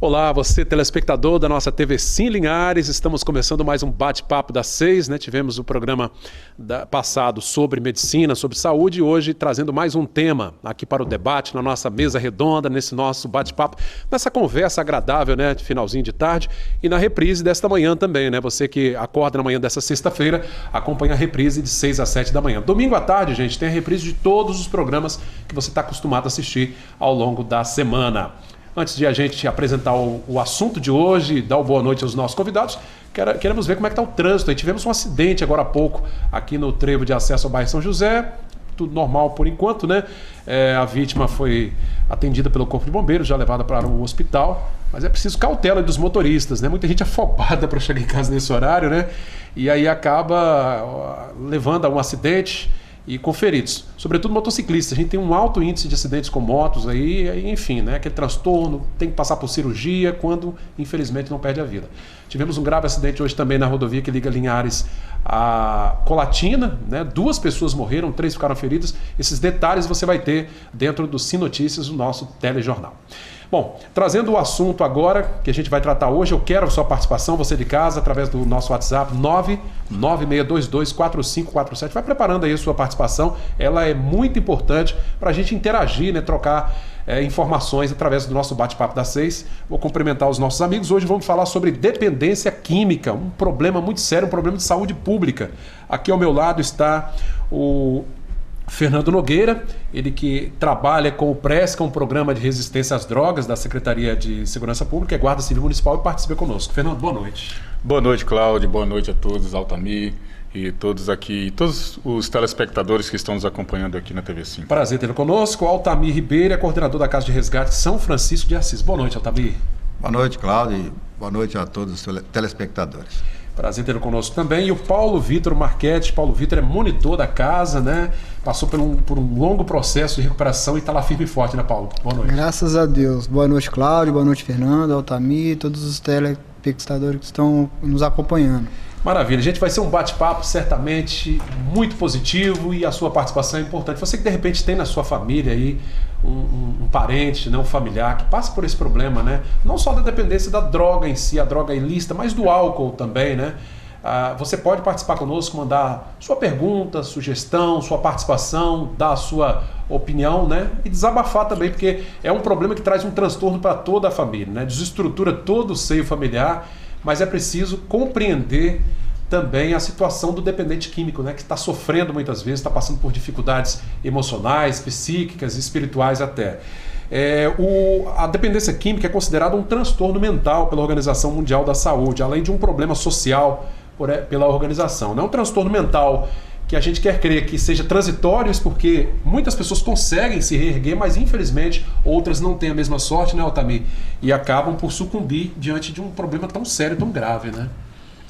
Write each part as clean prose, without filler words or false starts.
Olá, você telespectador da nossa TV Sim Linhares, estamos começando mais um bate-papo das 6, né? Tivemos o programa passado sobre medicina, sobre saúde e hoje trazendo mais um tema aqui para o debate, na nossa mesa redonda, nesse nosso bate-papo, nessa conversa agradável, né? De finalzinho de tarde e na reprise desta manhã também, né? Você que acorda na manhã dessa sexta-feira, acompanha a reprise de 6 às 7 da manhã. Domingo à tarde, gente, tem a reprise de todos os programas que você está acostumado a assistir ao longo da semana. Antes de a gente apresentar o assunto de hoje e dar uma boa noite aos nossos convidados, queremos ver como é que está o trânsito. Aí tivemos um acidente agora há pouco aqui no trevo de acesso ao bairro São José. Tudo normal por enquanto, né? A vítima foi atendida pelo Corpo de Bombeiros, já levada para o hospital. Mas é preciso cautela dos motoristas, né? Muita gente afobada para chegar em casa nesse horário, né? E aí acaba levando a um acidente e com feridos, sobretudo motociclistas. A gente tem um alto índice de acidentes com motos aí, enfim, né? Aquele transtorno, tem que passar por cirurgia quando, infelizmente, não perde a vida. Tivemos um grave acidente hoje também na rodovia que liga Linhares a Colatina, né? 2 pessoas morreram, 3 ficaram feridas. Esses detalhes você vai ter dentro do Sim Notícias, o nosso telejornal. Bom, trazendo o assunto agora que a gente vai tratar hoje, eu quero a sua participação, você de casa, através do nosso WhatsApp 996224547. Vai preparando aí a sua participação, ela é muito importante para a gente interagir, né, trocar informações através do nosso bate-papo das 6. Vou cumprimentar os nossos amigos. Hoje vamos falar sobre dependência química, um problema muito sério, um problema de saúde pública. Aqui ao meu lado está o Fernando Nogueira, ele que trabalha com o PRES, que é um programa de resistência às drogas da Secretaria de Segurança Pública, é Guarda Civil Municipal, e participa conosco. Fernando, boa noite. Boa noite, Cláudio, boa noite a todos, Altamir e todos aqui, todos os telespectadores que estão nos acompanhando aqui na TV Sim. Prazer tê-lo conosco. Altamir Ribeiro é coordenador da Casa de Resgate São Francisco de Assis. Boa noite, Altamir. Boa noite, Cláudio, e boa noite a todos os telespectadores. Prazer tê-lo conosco também. E o Paulo Vitor Marchetti. Paulo Vitor é monitor da casa, né? Passou por um longo processo de recuperação e está lá firme e forte, né, Paulo? Boa noite. Graças a Deus. Boa noite, Cláudio. Boa noite, Fernando, Altamir, todos os telespectadores que estão nos acompanhando. Maravilha. A gente vai ser um bate-papo certamente muito positivo e a sua participação é importante. Você que de repente tem na sua família aí um parente, né, um familiar que passa por esse problema, né? Não só da dependência da droga em si, a droga ilícita, mas do álcool também, né? Você pode participar conosco, mandar sua pergunta, sugestão, sua participação, dar a sua opinião, né? E desabafar também, porque é um problema que traz um transtorno para toda a família, né? Desestrutura todo o seio familiar, mas é preciso compreender também a situação do dependente químico, né? Que está sofrendo muitas vezes, está passando por dificuldades emocionais, psíquicas, espirituais até. A dependência química é considerada um transtorno mental pela Organização Mundial da Saúde, além de um problema social pela organização. Não é um transtorno mental que a gente quer crer que seja transitório, porque muitas pessoas conseguem se reerguer, mas infelizmente outras não têm a mesma sorte, né, Altamir? E acabam por sucumbir diante de um problema tão sério, tão grave, né?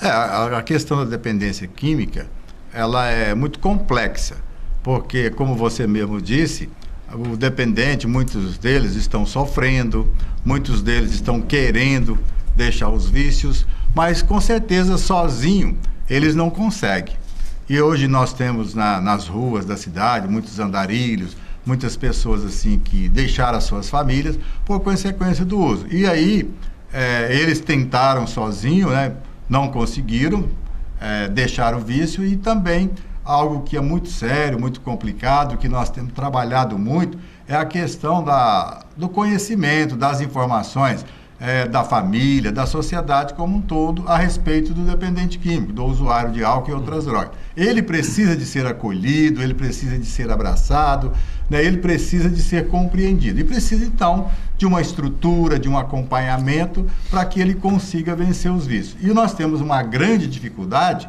A questão da dependência química, ela é muito complexa, porque, como você mesmo disse, o dependente, muitos deles estão sofrendo, muitos deles estão querendo deixar os vícios, mas com certeza sozinho eles não conseguem. E hoje nós temos nas ruas da cidade muitos andarilhos, muitas pessoas assim que deixaram as suas famílias por consequência do uso. E aí eles tentaram sozinho, né? Não conseguiram, deixar o vício. E também algo que é muito sério, muito complicado, que nós temos trabalhado muito, é a questão do conhecimento, das informações da família, da sociedade como um todo, a respeito do dependente químico, do usuário de álcool e outras drogas. Ele precisa de ser acolhido, ele precisa de ser abraçado, né? Ele precisa de ser compreendido. E precisa, então, de uma estrutura, de um acompanhamento, para que ele consiga vencer os vícios. E nós temos uma grande dificuldade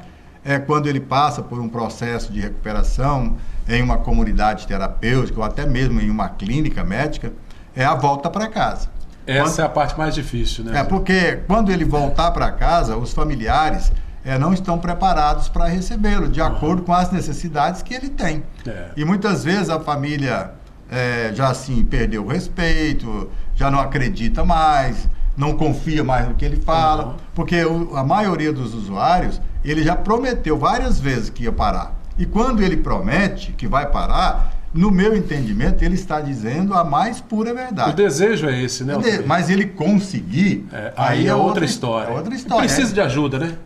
quando ele passa por um processo de recuperação em uma comunidade terapêutica ou até mesmo em uma clínica médica, é a volta para casa. Essa é a parte mais difícil, né? Porque quando ele voltar para casa, os familiares não estão preparados para recebê-lo, de acordo com as necessidades que ele tem. E muitas vezes a família já assim perdeu o respeito, já não acredita mais, não confia mais no que ele fala, porque a maioria dos usuários, ele já prometeu várias vezes que ia parar. E quando ele promete que vai parar, no meu entendimento, ele está dizendo a mais pura verdade. O desejo é esse, né? Mas ele conseguir... Aí é outra história. É outra história. Precisa de ajuda, né?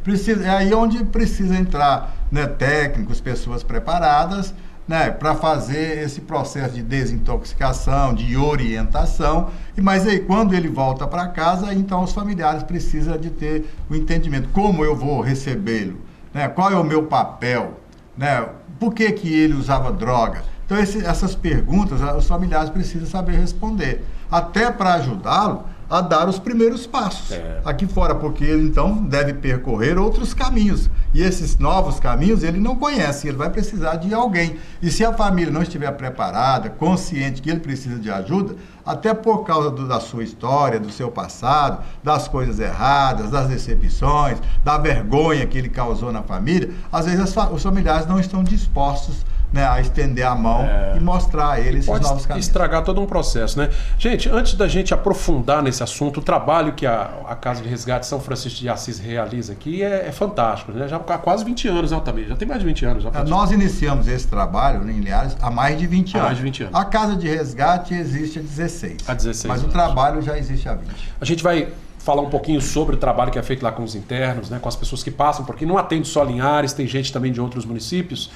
É aí onde precisa entrar, né, técnicos, pessoas preparadas, né, para fazer esse processo de desintoxicação, de orientação. Mas aí, quando ele volta para casa, então os familiares precisam de ter o entendimento. Como eu vou recebê-lo? Né? Qual é o meu papel? Né? Por que ele usava droga? Então, essas perguntas, os familiares precisam saber responder, até para ajudá-lo a dar os primeiros passos aqui fora, porque ele, então, deve percorrer outros caminhos. E esses novos caminhos ele não conhece, ele vai precisar de alguém. E se a família não estiver preparada, consciente que ele precisa de ajuda, até por causa da sua história, do seu passado, das coisas erradas, das decepções, da vergonha que ele causou na família, às vezes os familiares não estão dispostos, né, a estender a mão e mostrar a ele esses novos caminhos. Estragar todo um processo, né? Gente, antes da gente aprofundar nesse assunto, o trabalho que a Casa de Resgate São Francisco de Assis realiza aqui é fantástico, né? Já há quase 20 anos, né, Altamir? Já tem mais de 20 anos. Nós iniciamos esse trabalho, né, em Linhares, há mais de 20 anos. Mais de 20 anos. A Casa de Resgate existe há 16. Há 16 mas anos. O trabalho já existe há 20. A gente vai falar um pouquinho sobre o trabalho que é feito lá com os internos, né, com as pessoas que passam, porque não atende só Linhares, tem gente também de outros municípios.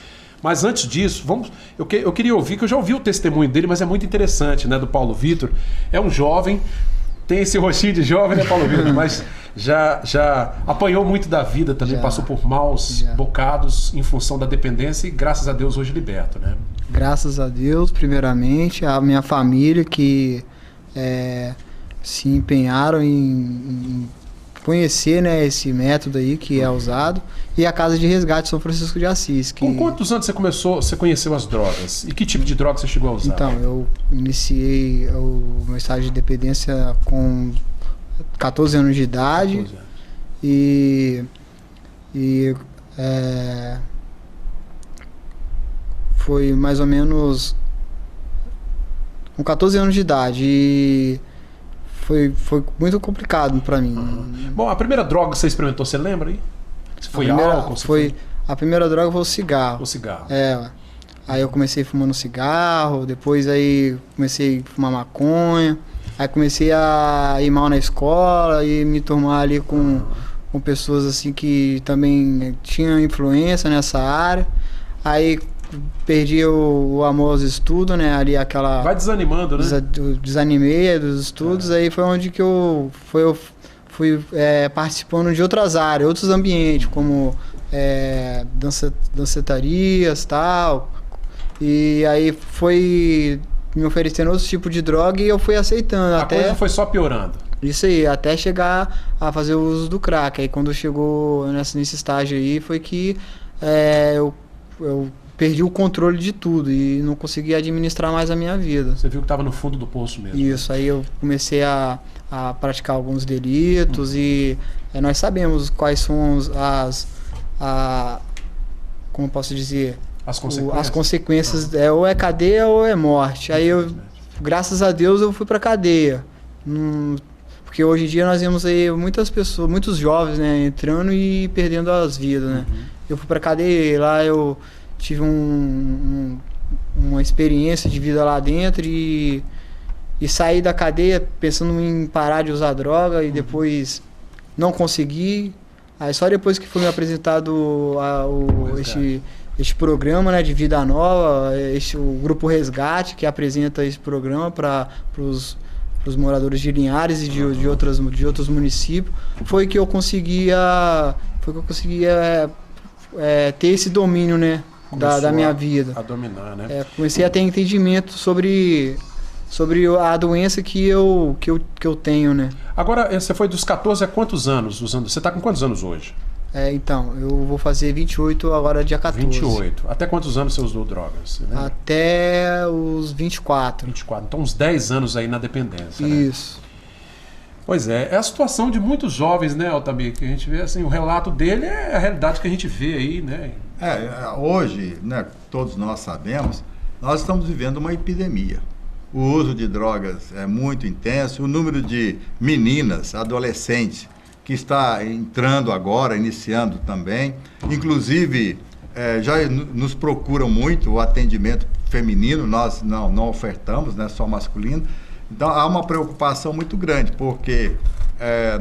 Mas antes disso, eu queria ouvir, que eu já ouvi o testemunho dele, mas é muito interessante, né, do Paulo Vitor. É um jovem, tem esse rostinho de jovem, né, Paulo Vitor? Mas já apanhou muito da vida também, passou por maus bocados em função da dependência e, graças a Deus, hoje liberto, né? Graças a Deus, primeiramente, a minha família que se empenharam em conhecer, né, esse método aí que é usado, e a Casa de Resgate São Francisco de Assis. Com quantos anos você conheceu as drogas? E que tipo de droga você chegou a usar? Então, eu iniciei o meu estágio de dependência com 14 anos de idade. 14 anos. E foi mais ou menos com 14 anos de idade. E foi muito complicado para mim. Bom, a primeira droga que você experimentou, você lembra aí? Foi álcool? A primeira droga foi o cigarro. O cigarro. Aí eu comecei fumando cigarro, depois aí comecei a fumar maconha, aí comecei a ir mal na escola e me turmar ali com pessoas assim que também tinham influência nessa área. Aí perdi o amor aos estudos, né? Ali aquela... Vai desanimando, né? Desanimei dos estudos, aí foi onde que eu fui participando de outras áreas, outros ambientes, como dançetarias e tal. E aí foi me oferecendo outros tipos de droga e eu fui aceitando. A coisa foi só piorando. Isso aí, até chegar a fazer o uso do crack. Aí quando chegou nesse estágio aí, foi que eu perdi o controle de tudo e não consegui administrar mais a minha vida. Você viu que estava no fundo do poço mesmo. Isso, aí eu comecei a praticar alguns delitos e nós sabemos quais são como posso dizer, as consequências ou é cadeia ou é morte. Aí graças a Deus eu fui para cadeia. Porque hoje em dia nós vemos aí muitas pessoas, muitos jovens, né, entrando e perdendo as vidas, né? Eu fui para cadeia e lá eu tive uma experiência de vida lá dentro e saí da cadeia pensando em parar de usar droga e depois não consegui. Aí só depois que foi me apresentado este programa, né, de Vida Nova, o Grupo Resgate, que apresenta esse programa para os moradores de Linhares e de outros municípios, foi que eu conseguia ter esse domínio, né, da minha vida. A dominar, né? Comecei a ter entendimento sobre a doença que eu tenho, né? Agora, você foi dos 14 a quantos anos usando? Você está com quantos anos hoje? Então, eu vou fazer 28 agora, dia 14. 28. Até quantos anos você usou drogas? Até os 24. 24. Então, uns 10 anos aí na dependência. Isso. Né? Pois é a situação de muitos jovens, né, Altamir? Que a gente vê assim, o relato dele é a realidade que a gente vê aí, né? Hoje, né, todos nós sabemos, nós estamos vivendo uma epidemia. O uso de drogas é muito intenso, o número de meninas, adolescentes, que está entrando agora, iniciando também, inclusive já nos procuram muito o atendimento feminino, nós não ofertamos, né, só masculino. Então há uma preocupação muito grande, porque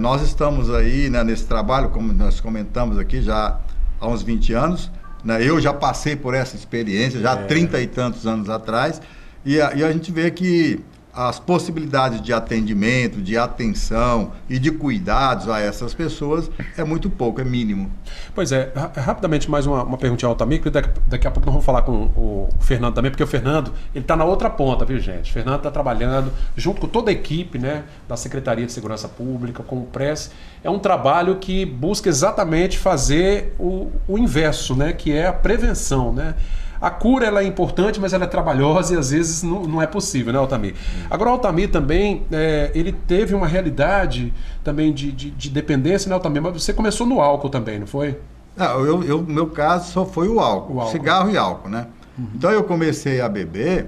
nós estamos aí, né, nesse trabalho, como nós comentamos aqui, já há uns 20 anos, né, eu já passei por essa experiência, já há 30 e tantos anos atrás, e a gente vê que as possibilidades de atendimento, de atenção e de cuidados a essas pessoas é muito pouco, é mínimo. Pois é, rapidamente mais uma perguntinha ao Altamir, que daqui a pouco nós vamos falar com o Fernando também, porque o Fernando, ele está na outra ponta, viu, gente? O Fernando está trabalhando junto com toda a equipe, né, da Secretaria de Segurança Pública, com o PRES. É um trabalho que busca exatamente fazer o inverso, né, que é a prevenção, né? A cura ela é importante, mas ela é trabalhosa e às vezes não é possível, né, Altamir? Agora, o Altamir também, ele teve uma realidade também de dependência, né, Altamir? Mas você começou no álcool também, não foi? Não, meu caso só foi o álcool, cigarro e álcool, né? Então eu comecei a beber,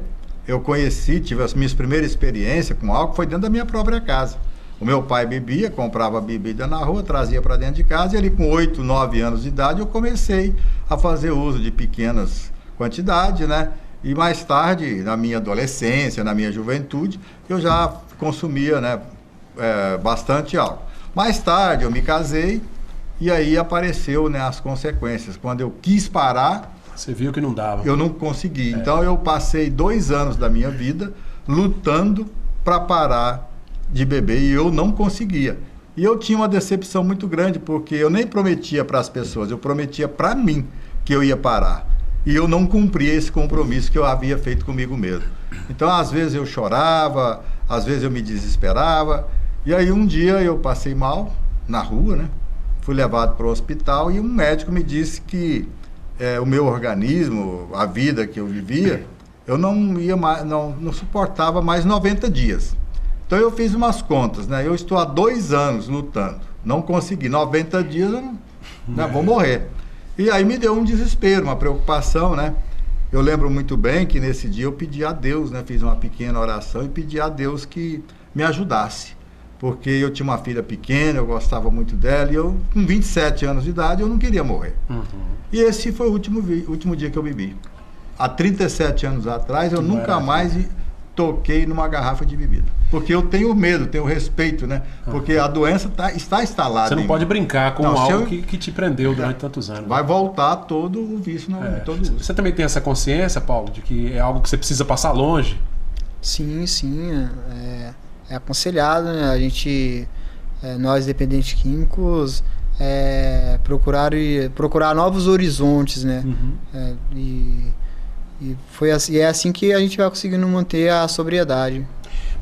tive as minhas primeiras experiências com álcool, foi dentro da minha própria casa. O meu pai bebia, comprava bebida na rua, trazia para dentro de casa, e ali com 8, 9 anos de idade eu comecei a fazer uso de pequenas quantidade, né? E mais tarde, na minha adolescência, na minha juventude, eu já consumia, né, bastante álcool. Mais tarde eu me casei e aí apareceu, né, as consequências. Quando eu quis parar, você viu que não dava. Eu não consegui. Então eu passei 2 anos da minha vida lutando para parar de beber e eu não conseguia. E eu tinha uma decepção muito grande, porque eu nem prometia para as pessoas, eu prometia para mim que eu ia parar. E eu não cumpria esse compromisso que eu havia feito comigo mesmo. Então, às vezes eu chorava, às vezes eu me desesperava. E aí um dia eu passei mal na rua, né? Fui levado para o hospital e um médico me disse que o meu organismo, a vida que eu vivia, eu não ia mais, não suportava mais 90 dias. Então eu fiz umas contas, né? Eu estou há 2 anos lutando, não consegui. 90 dias eu vou morrer. E aí me deu um desespero, uma preocupação, né? Eu lembro muito bem que nesse dia eu pedi a Deus, né? Fiz uma pequena oração e pedi a Deus que me ajudasse. Porque eu tinha uma filha pequena, eu gostava muito dela, e eu, com 27 anos de idade, eu não queria morrer. E esse foi o último dia que eu bebi. Há 37 anos atrás, eu nunca mais toquei numa garrafa de bebida. Porque eu tenho medo, tenho respeito, né? Porque a doença está instalada. Você não pode brincar com algo que te prendeu durante tantos anos. Vai voltar todo o vício, todo o uso. Você também tem essa consciência, Paulo, de que é algo que você precisa passar longe? Sim. É aconselhado, né? A gente, nós dependentes químicos, procurar novos horizontes, né? E foi assim, é assim que a gente vai conseguindo manter a sobriedade.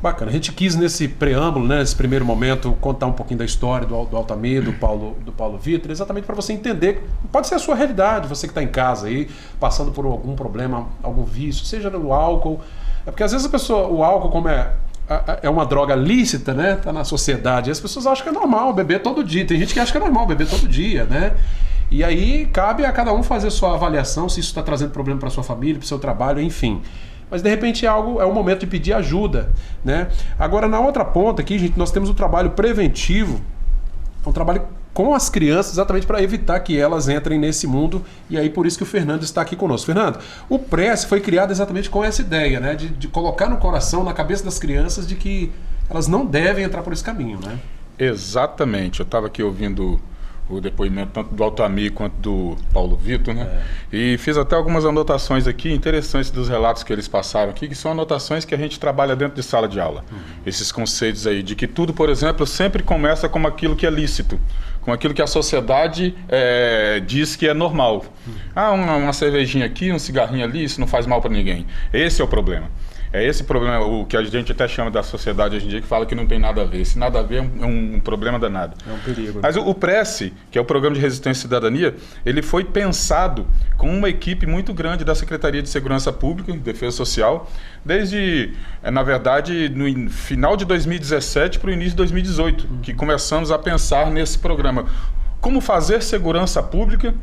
Bacana. A gente quis nesse preâmbulo, né, nesse primeiro momento, contar um pouquinho da história do Altamir, do Paulo Vitor, exatamente para você entender, pode ser a sua realidade, você que está em casa aí, passando por algum problema, algum vício, seja no álcool. É porque às vezes o álcool, como é uma droga lícita, né, tá na sociedade, e as pessoas acham que é normal beber todo dia. Tem gente que acha que é normal beber todo dia, né? E aí cabe a cada um fazer a sua avaliação, se isso está trazendo problema para sua família, para o seu trabalho, enfim. Mas de repente é um momento de pedir ajuda, né? Agora, na outra ponta aqui, gente, nós temos o trabalho preventivo, um trabalho com as crianças, exatamente para evitar que elas entrem nesse mundo, e aí por isso que o Fernando está aqui conosco. Fernando, o PRES foi criado exatamente com essa ideia, né? De colocar no coração, na cabeça das crianças, de que elas não devem entrar por esse caminho, né? Exatamente. Eu estava aqui ouvindo o depoimento tanto do Altamir quanto do Paulo Vitor, né? E fiz até algumas anotações aqui interessantes dos relatos que eles passaram aqui, que são anotações que a gente trabalha dentro de sala de aula. Esses conceitos aí, de que tudo, por exemplo, sempre começa com aquilo que é lícito, com aquilo que a sociedade diz que é normal. Uma cervejinha aqui, um cigarrinho ali, isso não faz mal para ninguém. Esse é o problema. É esse problema, o que a gente até chama da sociedade hoje em dia, que fala que não tem nada a ver. Esse nada a ver é um problema danado. É um perigo. Mas o PRES, que é o Programa de Resistência e Cidadania, ele foi pensado com uma equipe muito grande da Secretaria de Segurança Pública e Defesa Social, desde, na verdade, no final de 2017 para o início de 2018, que começamos a pensar nesse programa. Como fazer segurança pública,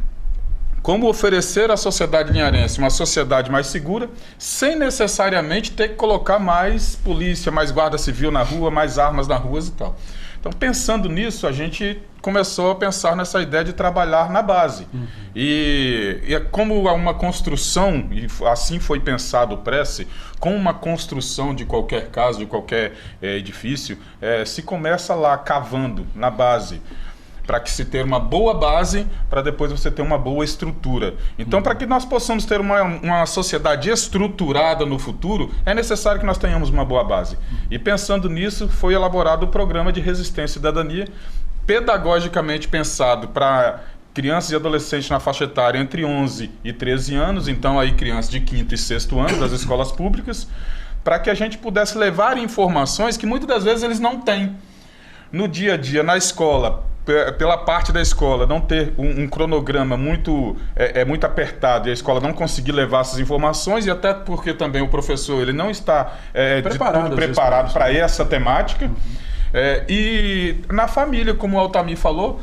como oferecer à sociedade linharense uma sociedade mais segura, sem necessariamente ter que colocar mais polícia, mais guarda civil na rua, mais armas nas ruas e tal. Então, pensando nisso, a gente começou a pensar nessa ideia de trabalhar na base. E é como uma construção, e assim foi pensado o Prece, como uma construção de qualquer casa, de qualquer edifício, se começa lá cavando na base, para que se ter uma boa base, para depois você ter uma boa estrutura. Então, para que nós possamos ter uma sociedade estruturada no futuro, é necessário que nós tenhamos uma boa base. E pensando nisso, foi elaborado o programa de Resistência e Cidadania, pedagogicamente pensado para crianças e adolescentes na faixa etária entre 11 e 13 anos, então aí crianças de 5º e 6º ano das escolas públicas, para que a gente pudesse levar informações que muitas das vezes eles não têm. No dia a dia, na escola, pela parte da escola não ter um cronograma muito apertado e a escola não conseguir levar essas informações, e até porque também o professor ele não está preparado para essa temática. E na família, como o Altamir falou,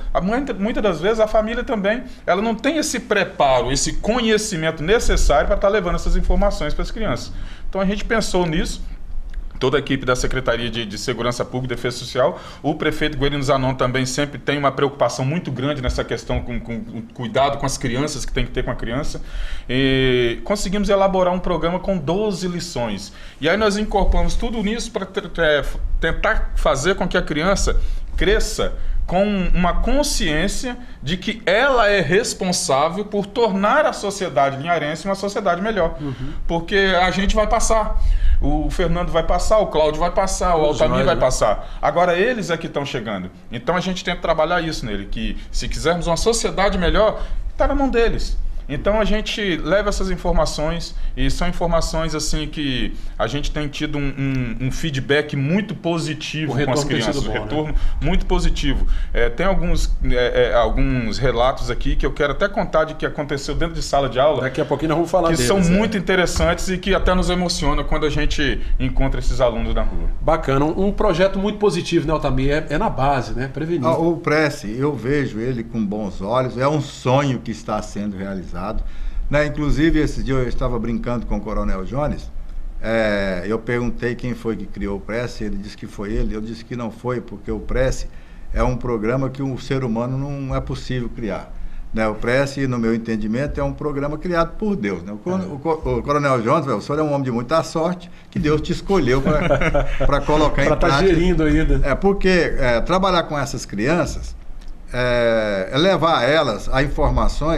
muitas das vezes a família também ela não tem esse preparo, esse conhecimento necessário para estar levando essas informações para as crianças. Então a gente pensou nisso. Toda a equipe da Secretaria de Segurança Pública e Defesa Social, o prefeito Guerino Zanon também sempre tem uma preocupação muito grande nessa questão com cuidado com as crianças, que tem que ter com a criança. E conseguimos elaborar um programa com 12 lições. E aí nós incorporamos tudo nisso para tentar fazer com que a criança cresça com uma consciência de que ela é responsável por tornar a sociedade linharense uma sociedade melhor. Porque a gente vai passar. O Fernando vai passar, o Cláudio vai passar, o Altamir vai passar. Agora eles é que estão chegando. Então a gente tenta trabalhar isso nele, que se quisermos uma sociedade melhor, está na mão deles. Então a gente leva essas informações, e são informações assim que a gente tem tido um feedback muito positivo com as crianças, um retorno muito positivo. Tem alguns relatos aqui que eu quero até contar de que aconteceu dentro de sala de aula. Daqui a pouquinho nós vamos falar deles. Que são muito interessantes e que até nos emociona quando a gente encontra esses alunos na rua. Bacana, um projeto muito positivo, né, Altamir? É na base, né? Prevenir. O Prece, eu vejo ele com bons olhos, é um sonho que está sendo realizado. Né? Inclusive, esse dia eu estava brincando com o Coronel Jones, eu perguntei quem foi que criou o Prece, ele disse que foi ele, eu disse que não foi, porque o Prece é um programa que o ser humano não é possível criar. Né? O Prece, no meu entendimento, é um programa criado por Deus. Né? O Coronel Jones, o senhor é um homem de muita sorte, que Deus te escolheu para colocar em prática. Para estar gerindo ainda. Porque trabalhar com essas crianças, levar a elas a informação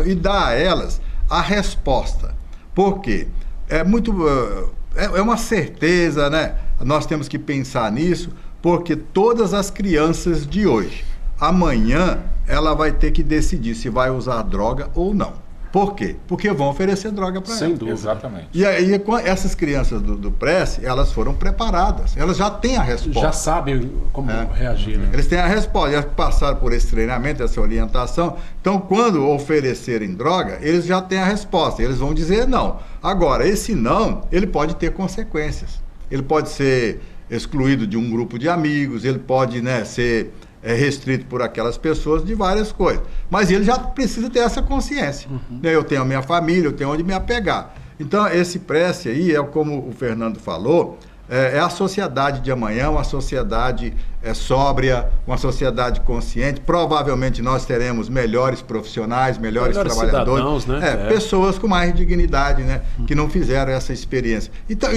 e dar a elas a resposta. Por quê? É uma certeza, né? Nós temos que pensar nisso, porque todas as crianças de hoje, amanhã, ela vai ter que decidir se vai usar droga ou não. Por quê? Porque vão oferecer droga para ela. Sem dúvida. Exatamente. E aí, essas crianças do Prece, elas foram preparadas. Elas já têm a resposta. Já sabem como reagir. Né? Eles têm a resposta. Eles passaram por esse treinamento, essa orientação. Então, quando oferecerem droga, eles já têm a resposta. Eles vão dizer não. Agora, esse não, ele pode ter consequências. Ele pode ser excluído de um grupo de amigos, ele pode, ser restrito por aquelas pessoas de várias coisas. Mas ele já precisa ter essa consciência. Eu tenho a minha família, eu tenho onde me apegar. Então, esse Prece aí, como o Fernando falou, é a sociedade de amanhã, uma sociedade sóbria, uma sociedade consciente. Provavelmente nós teremos melhores profissionais, melhores trabalhadores, cidadãos, né? Pessoas com mais dignidade, né? Que não fizeram essa experiência. Então,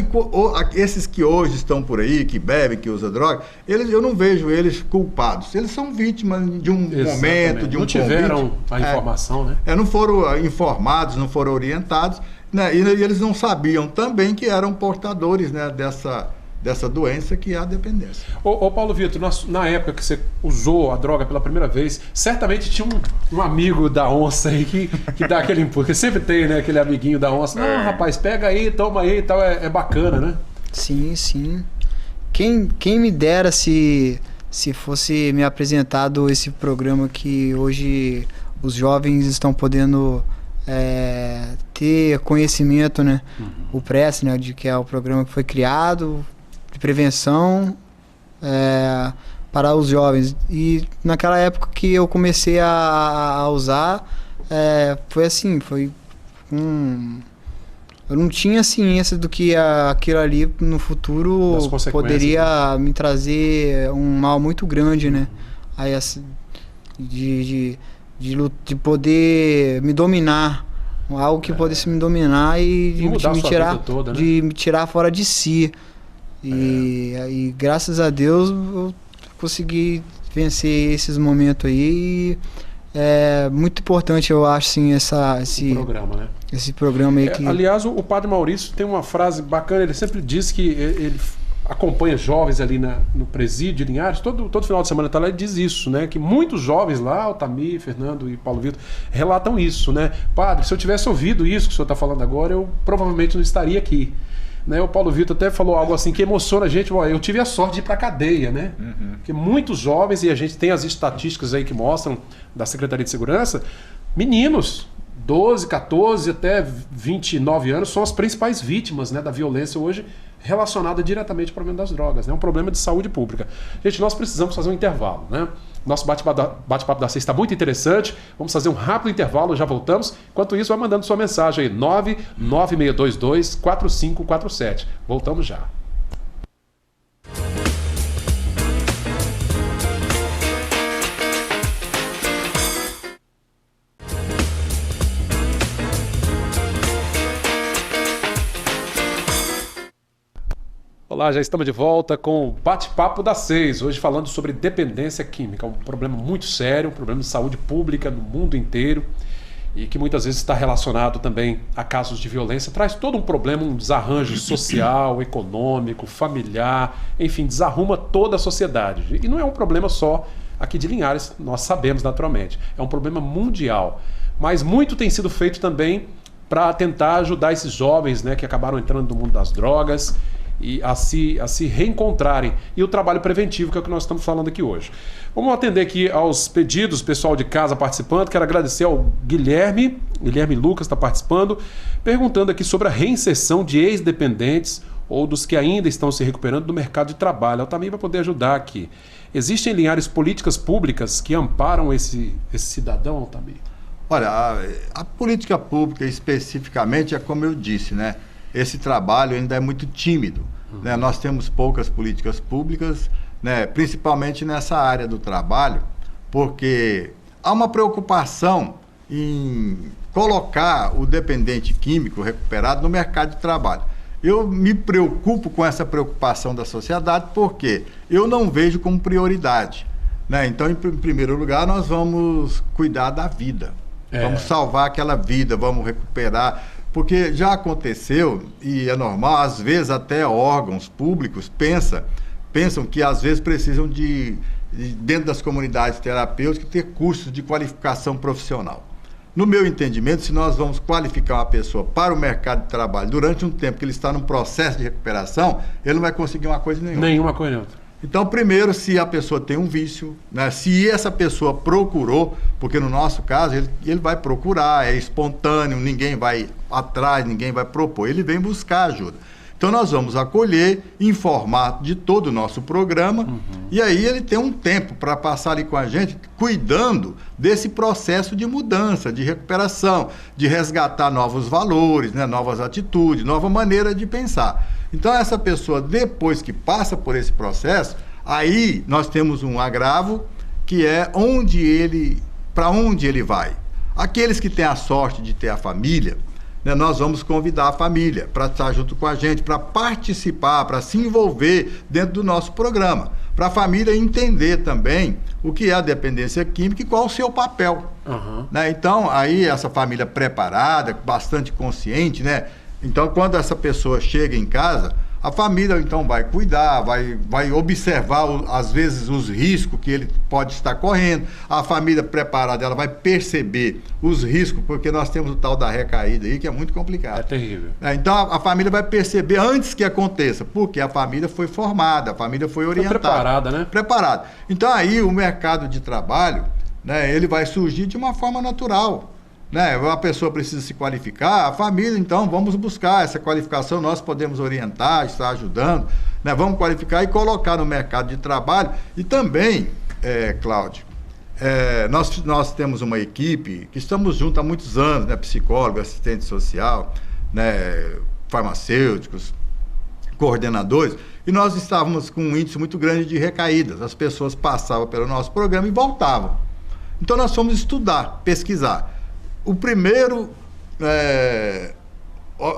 esses que hoje estão por aí, que bebem, que usam droga, eu não vejo eles culpados. Eles são vítimas de um momento, de um convite. Não tiveram a informação, né? Não foram informados, não foram orientados, né? E eles não sabiam também que eram portadores, né, dessa doença que é a dependência. Ô Paulo Vitor, na época que você usou a droga pela primeira vez, certamente tinha um amigo da onça aí que dá aquele impulso, porque sempre tem, né, aquele amiguinho da onça. Não, rapaz, pega aí, toma aí e tal, é bacana, né? Sim, sim. Quem me dera se fosse me apresentado esse programa que hoje os jovens estão podendo ter conhecimento, né? O Prece, né, de que é o programa que foi criado de prevenção para os jovens. E naquela época que eu comecei a usar, foi assim, foi eu não tinha ciência do que aquilo ali no futuro poderia me trazer um mal muito grande, né? Aí, assim, de poder me dominar, algo que pudesse me dominar e de me tirar toda, né? De me tirar fora de si. E aí, graças a Deus, eu consegui vencer esses momentos aí. É muito importante, eu acho, assim, esse programa, né? Esse programa aí Aliás, o Padre Maurício tem uma frase bacana, ele sempre diz que ele acompanha jovens ali no presídio de Linhares, todo final de semana tá lá, ele diz isso, né? Que muitos jovens lá, Altamir, Fernando e Paulo Vitor, relatam isso, né? Padre, se eu tivesse ouvido isso que o senhor está falando agora, eu provavelmente não estaria aqui. Né, o Paulo Vitor até falou algo assim que emociona a gente. Eu tive a sorte de ir para a cadeia, né? Porque muitos jovens, e a gente tem as estatísticas aí que mostram da Secretaria de Segurança, meninos, 12, 14 até 29 anos, são as principais vítimas, né, da violência hoje relacionada diretamente ao problema das drogas, né? É um problema de saúde pública. Gente, nós precisamos fazer um intervalo, né? Nosso bate-papo da 6 está muito interessante. Vamos fazer um rápido intervalo, já voltamos. Enquanto isso, vai mandando sua mensagem aí, 99622-4547. Voltamos já. Olá, já estamos de volta com o Bate-Papo da 6, hoje falando sobre dependência química, um problema muito sério, um problema de saúde pública no mundo inteiro e que muitas vezes está relacionado também a casos de violência, traz todo um problema, um desarranjo social, econômico, familiar, enfim, desarruma toda a sociedade. E não é um problema só aqui de Linhares, nós sabemos naturalmente, é um problema mundial, mas muito tem sido feito também para tentar ajudar esses jovens, né, que acabaram entrando no mundo das drogas, e a se reencontrarem. E o trabalho preventivo, que é o que nós estamos falando aqui hoje. Vamos atender aqui aos pedidos, pessoal de casa participando. Quero agradecer ao Guilherme Lucas está participando, perguntando aqui sobre a reinserção de ex-dependentes ou dos que ainda estão se recuperando do mercado de trabalho. Ela também vai poder ajudar aqui. Existem em Linhares políticas públicas que amparam esse cidadão, Altamir? Olha, a política pública especificamente é como eu disse, né? Esse trabalho ainda é muito tímido, né? Nós temos poucas políticas públicas, né? Principalmente nessa área do trabalho, porque há uma preocupação em colocar o dependente químico recuperado no mercado de trabalho. Eu me preocupo com essa preocupação da sociedade porque eu não vejo como prioridade, né? Então, em primeiro lugar, nós vamos cuidar da vida, vamos salvar aquela vida, vamos recuperar. Porque já aconteceu, e é normal, às vezes até órgãos públicos pensam que às vezes precisam dentro das comunidades terapêuticas, ter cursos de qualificação profissional. No meu entendimento, se nós vamos qualificar uma pessoa para o mercado de trabalho durante um tempo que ele está num processo de recuperação, ele não vai conseguir uma coisa nenhuma. Nenhuma coisa nenhuma. Então, primeiro, se a pessoa tem um vício, né? Se essa pessoa procurou, porque no nosso caso ele vai procurar, é espontâneo, ninguém vai atrás, ninguém vai propor, ele vem buscar ajuda. Então, nós vamos acolher, informar de todo o nosso programa, e aí ele tem um tempo para passar ali com a gente, cuidando desse processo de mudança, de recuperação, de resgatar novos valores, né? Novas atitudes, nova maneira de pensar. Então, essa pessoa, depois que passa por esse processo, aí nós temos um agravo, que é para onde ele vai. Aqueles que têm a sorte de ter a família, né, nós vamos convidar a família para estar junto com a gente, para participar, para se envolver dentro do nosso programa, para a família entender também o que é a dependência química e qual o seu papel. Né? Então, aí essa família preparada, bastante consciente, né? Então, quando essa pessoa chega em casa, a família, então, vai cuidar, vai observar, às vezes, os riscos que ele pode estar correndo. A família preparada, ela vai perceber os riscos, porque nós temos o tal da recaída aí, que é muito complicado. É terrível. Então, a família vai perceber antes que aconteça, porque a família foi formada, a família foi orientada. Foi preparada, né? Preparada. Então, aí, o mercado de trabalho, né, ele vai surgir de uma forma natural. Né? A pessoa precisa se qualificar, a família, então, vamos buscar essa qualificação, nós podemos orientar, estar ajudando, né? Vamos qualificar e colocar no mercado de trabalho. E também, Cláudio, nós temos uma equipe que estamos juntos há muitos anos, né? Psicólogo, assistente social, né, farmacêuticos, coordenadores, e nós estávamos com um índice muito grande de recaídas. As pessoas passavam pelo nosso programa e voltavam. Então nós fomos estudar, pesquisar. A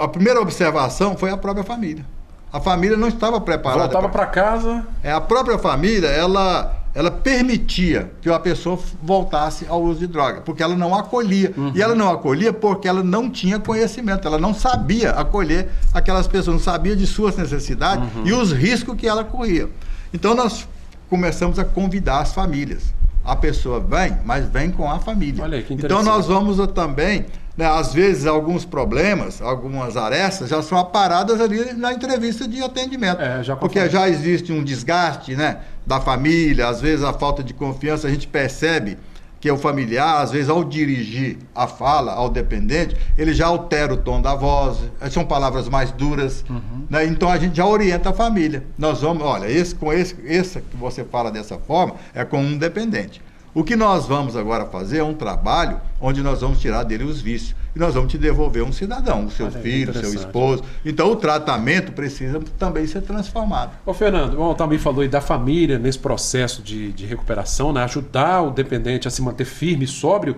primeira observação foi a própria família. A família não estava preparada. Voltava para casa. A própria família, ela permitia que a pessoa voltasse ao uso de droga, porque ela não acolhia. E ela não acolhia porque ela não tinha conhecimento, ela não sabia acolher aquelas pessoas, não sabia de suas necessidades e os riscos que ela corria. Então nós começamos a convidar as famílias. A pessoa vem, mas vem com a família. Olha aí, que então nós vamos também, né, às vezes alguns problemas, algumas arestas já são aparadas ali na entrevista de atendimento. Porque já existe um desgaste, né, da família, às vezes a falta de confiança, a gente percebe que é o familiar, às vezes ao dirigir a fala ao dependente, ele já altera o tom da voz, são palavras mais duras, né? Então a gente já orienta a família. Nós vamos, olha, esse que você fala dessa forma é com um dependente. O que nós vamos agora fazer é um trabalho onde nós vamos tirar dele os vícios. E nós vamos te devolver um cidadão, o seu filho, o seu esposo. Então o tratamento precisa também ser transformado. Ô Fernando, o também falou aí da família nesse processo de recuperação, né? Ajudar o dependente a se manter firme e sóbrio.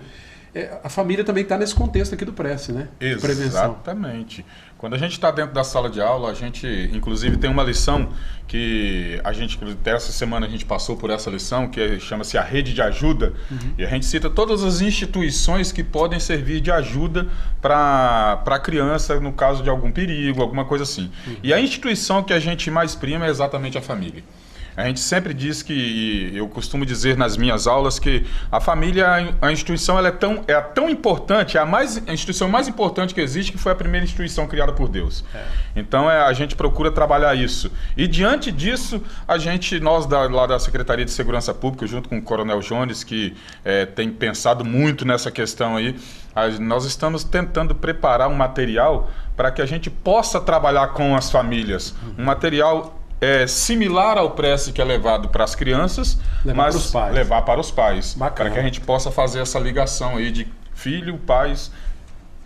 A família também está nesse contexto aqui do Prece, né? Exatamente. Quando a gente está dentro da sala de aula, a gente, inclusive, tem uma lição que a gente, essa semana a gente passou por essa lição, que chama-se a rede de ajuda, e a gente cita todas as instituições que podem servir de ajuda para a criança, no caso de algum perigo, alguma coisa assim. E a instituição que a gente mais prima é exatamente a família. A gente sempre diz que, eu costumo dizer nas minhas aulas, que a família, a instituição, ela é tão importante, a instituição mais importante que existe, que foi a primeira instituição criada por Deus. Então a gente procura trabalhar isso. E diante disso, nós lá da Secretaria de Segurança Pública, junto com o Coronel Jones, que tem pensado muito nessa questão aí, nós estamos tentando preparar um material para que a gente possa trabalhar com as famílias. Um material similar ao Prece que é levado para as crianças, mas levar para os pais. Para que a gente possa fazer essa ligação aí de filho, pais.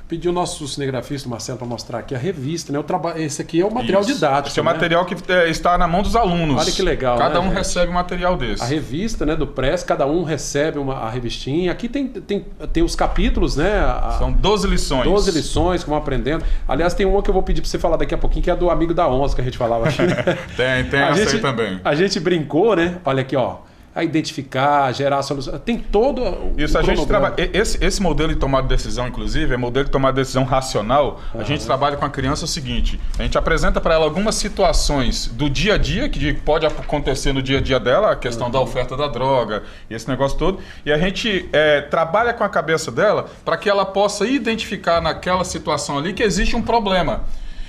Pediu o nosso cinegrafista, Marcelo, para mostrar aqui a revista, né? Esse aqui é o material didático. Esse é o material que está na mão dos alunos. Olha que legal. Cada um recebe um material desse. A revista, né, do Prece, cada um recebe a revistinha. Aqui tem os capítulos, né? São 12 lições. 12 lições que vão aprendendo. Aliás, tem uma que eu vou pedir para você falar daqui a pouquinho, que é do Amigo da Onça, que a gente falava aqui. Né? tem essa aí também. A gente brincou, né? Olha aqui, ó. A identificar, gerar solução. Tem todo isso, a gente trabalha. Esse modelo de tomada de decisão, inclusive, é modelo de tomada de decisão racional. A gente trabalha com a criança o seguinte: a gente apresenta para ela algumas situações do dia a dia, que pode acontecer no dia a dia dela, a questão da oferta da droga e esse negócio todo, e a gente trabalha com a cabeça dela para que ela possa identificar naquela situação ali que existe um problema.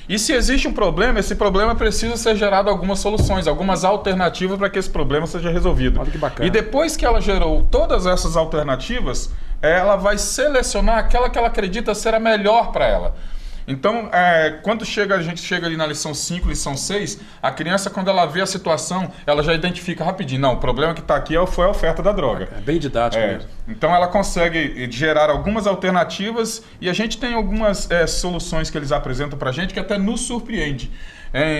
E se existe um problema, esse problema precisa ser gerado algumas soluções, algumas alternativas para que esse problema seja resolvido. Olha que bacana. E depois que ela gerou todas essas alternativas, ela vai selecionar aquela que ela acredita ser a melhor para ela. Então, quando a gente chega ali na lição 5, lição 6, a criança, quando ela vê a situação, ela já identifica rapidinho. Não, o problema que está aqui foi a oferta da droga. É bem didático mesmo. Então, ela consegue gerar algumas alternativas e a gente tem algumas soluções que eles apresentam para a gente que até nos surpreende.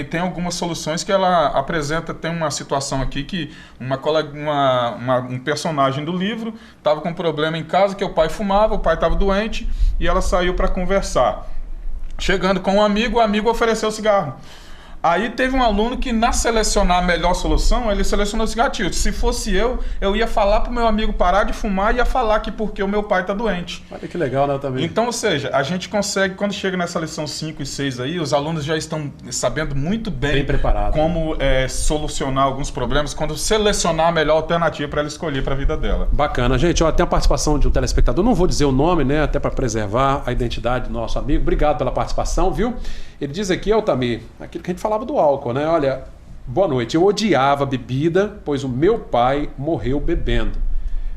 Tem algumas soluções que ela apresenta. Tem uma situação aqui que um personagem do livro estava com um problema em casa, que o pai fumava, o pai estava doente e ela saiu para conversar. Chegando com o amigo ofereceu cigarro. Aí teve um aluno que, na selecionar a melhor solução, ele selecionou o cigarro. Se fosse eu ia falar para o meu amigo parar de fumar e ia falar que porque o meu pai está doente. Olha que legal, né, também. Então, ou seja, a gente consegue, quando chega nessa lição 5 e 6 aí, os alunos já estão sabendo muito bem como solucionar alguns problemas, quando selecionar a melhor alternativa para ela escolher para a vida dela. Bacana. Gente, tem a participação de um telespectador, não vou dizer o nome, né, até para preservar a identidade do nosso amigo. Obrigado pela participação, viu? Ele diz aqui, Altamir, aquilo que a gente falava do álcool, né? Olha, boa noite. Eu odiava a bebida, pois o meu pai morreu bebendo.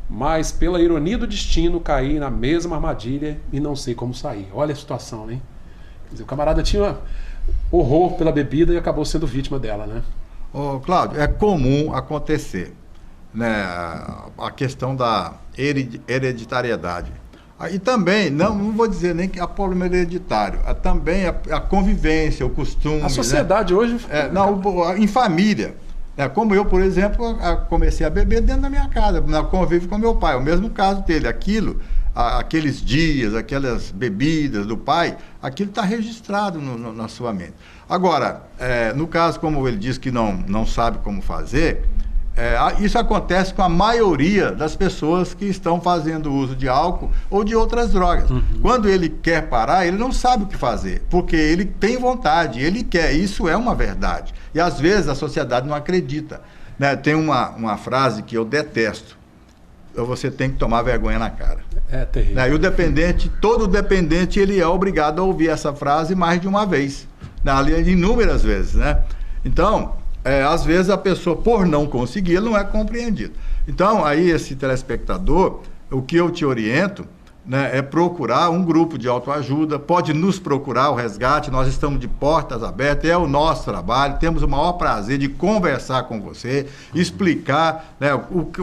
Mas, pela ironia do destino, caí na mesma armadilha e não sei como sair. Olha a situação, hein? Quer dizer, o camarada tinha horror pela bebida e acabou sendo vítima dela, né? Ô, Cláudio, é comum acontecer, né, a questão da hereditariedade. E também, não vou dizer nem que é problema hereditário, também a convivência, o costume. A sociedade, né? Hoje... em família. Como eu, por exemplo, comecei a beber dentro da minha casa, na convívio com meu pai. O mesmo caso dele. Aqueles dias, aquelas bebidas do pai, aquilo está registrado na sua mente. Agora, no caso, como ele diz que não sabe como fazer... isso acontece com a maioria das pessoas que estão fazendo uso de álcool ou de outras drogas. Quando ele quer parar, ele não sabe o que fazer, porque ele tem vontade, ele quer, isso é uma verdade. E às vezes a sociedade não acredita. Né? Tem uma frase que eu detesto: você tem que tomar vergonha na cara. É terrível. Né? E todo dependente, ele é obrigado a ouvir essa frase mais de uma vez, né? Inúmeras vezes, né? Então... às vezes a pessoa, por não conseguir, não é compreendida. Então, aí esse telespectador, o que eu te oriento, né, é procurar um grupo de autoajuda, pode nos procurar, o Resgate, nós estamos de portas abertas, é o nosso trabalho, temos o maior prazer de conversar com você, explicar, né,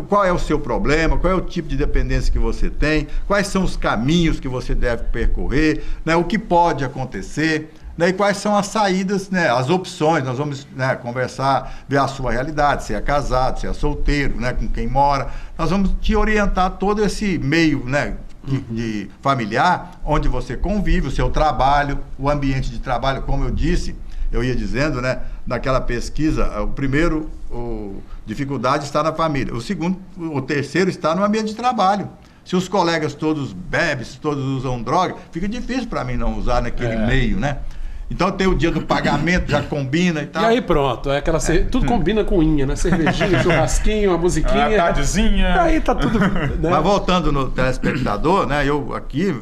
qual é o seu problema, qual é o tipo de dependência que você tem, quais são os caminhos que você deve percorrer, né, o que pode acontecer, né, e quais são as saídas, né, as opções. Nós vamos, né, conversar, ver a sua realidade, se é casado, se é solteiro, né, com quem mora. Nós vamos te orientar todo esse meio, né, de familiar, onde você convive, o seu trabalho, o ambiente de trabalho, como eu disse, eu ia dizendo, né, naquela pesquisa, o primeiro, dificuldade está na família. O terceiro está no ambiente de trabalho. Se os colegas todos bebem, se todos usam droga, fica difícil para mim não usar naquele meio, né? Então tem o dia do pagamento, já combina e tal. E aí pronto, tudo combina com unha, né? Cervejinha, churrasquinho, a musiquinha. A tardezinha. Aí tá tudo... Né? Mas voltando no telespectador, né? Eu aqui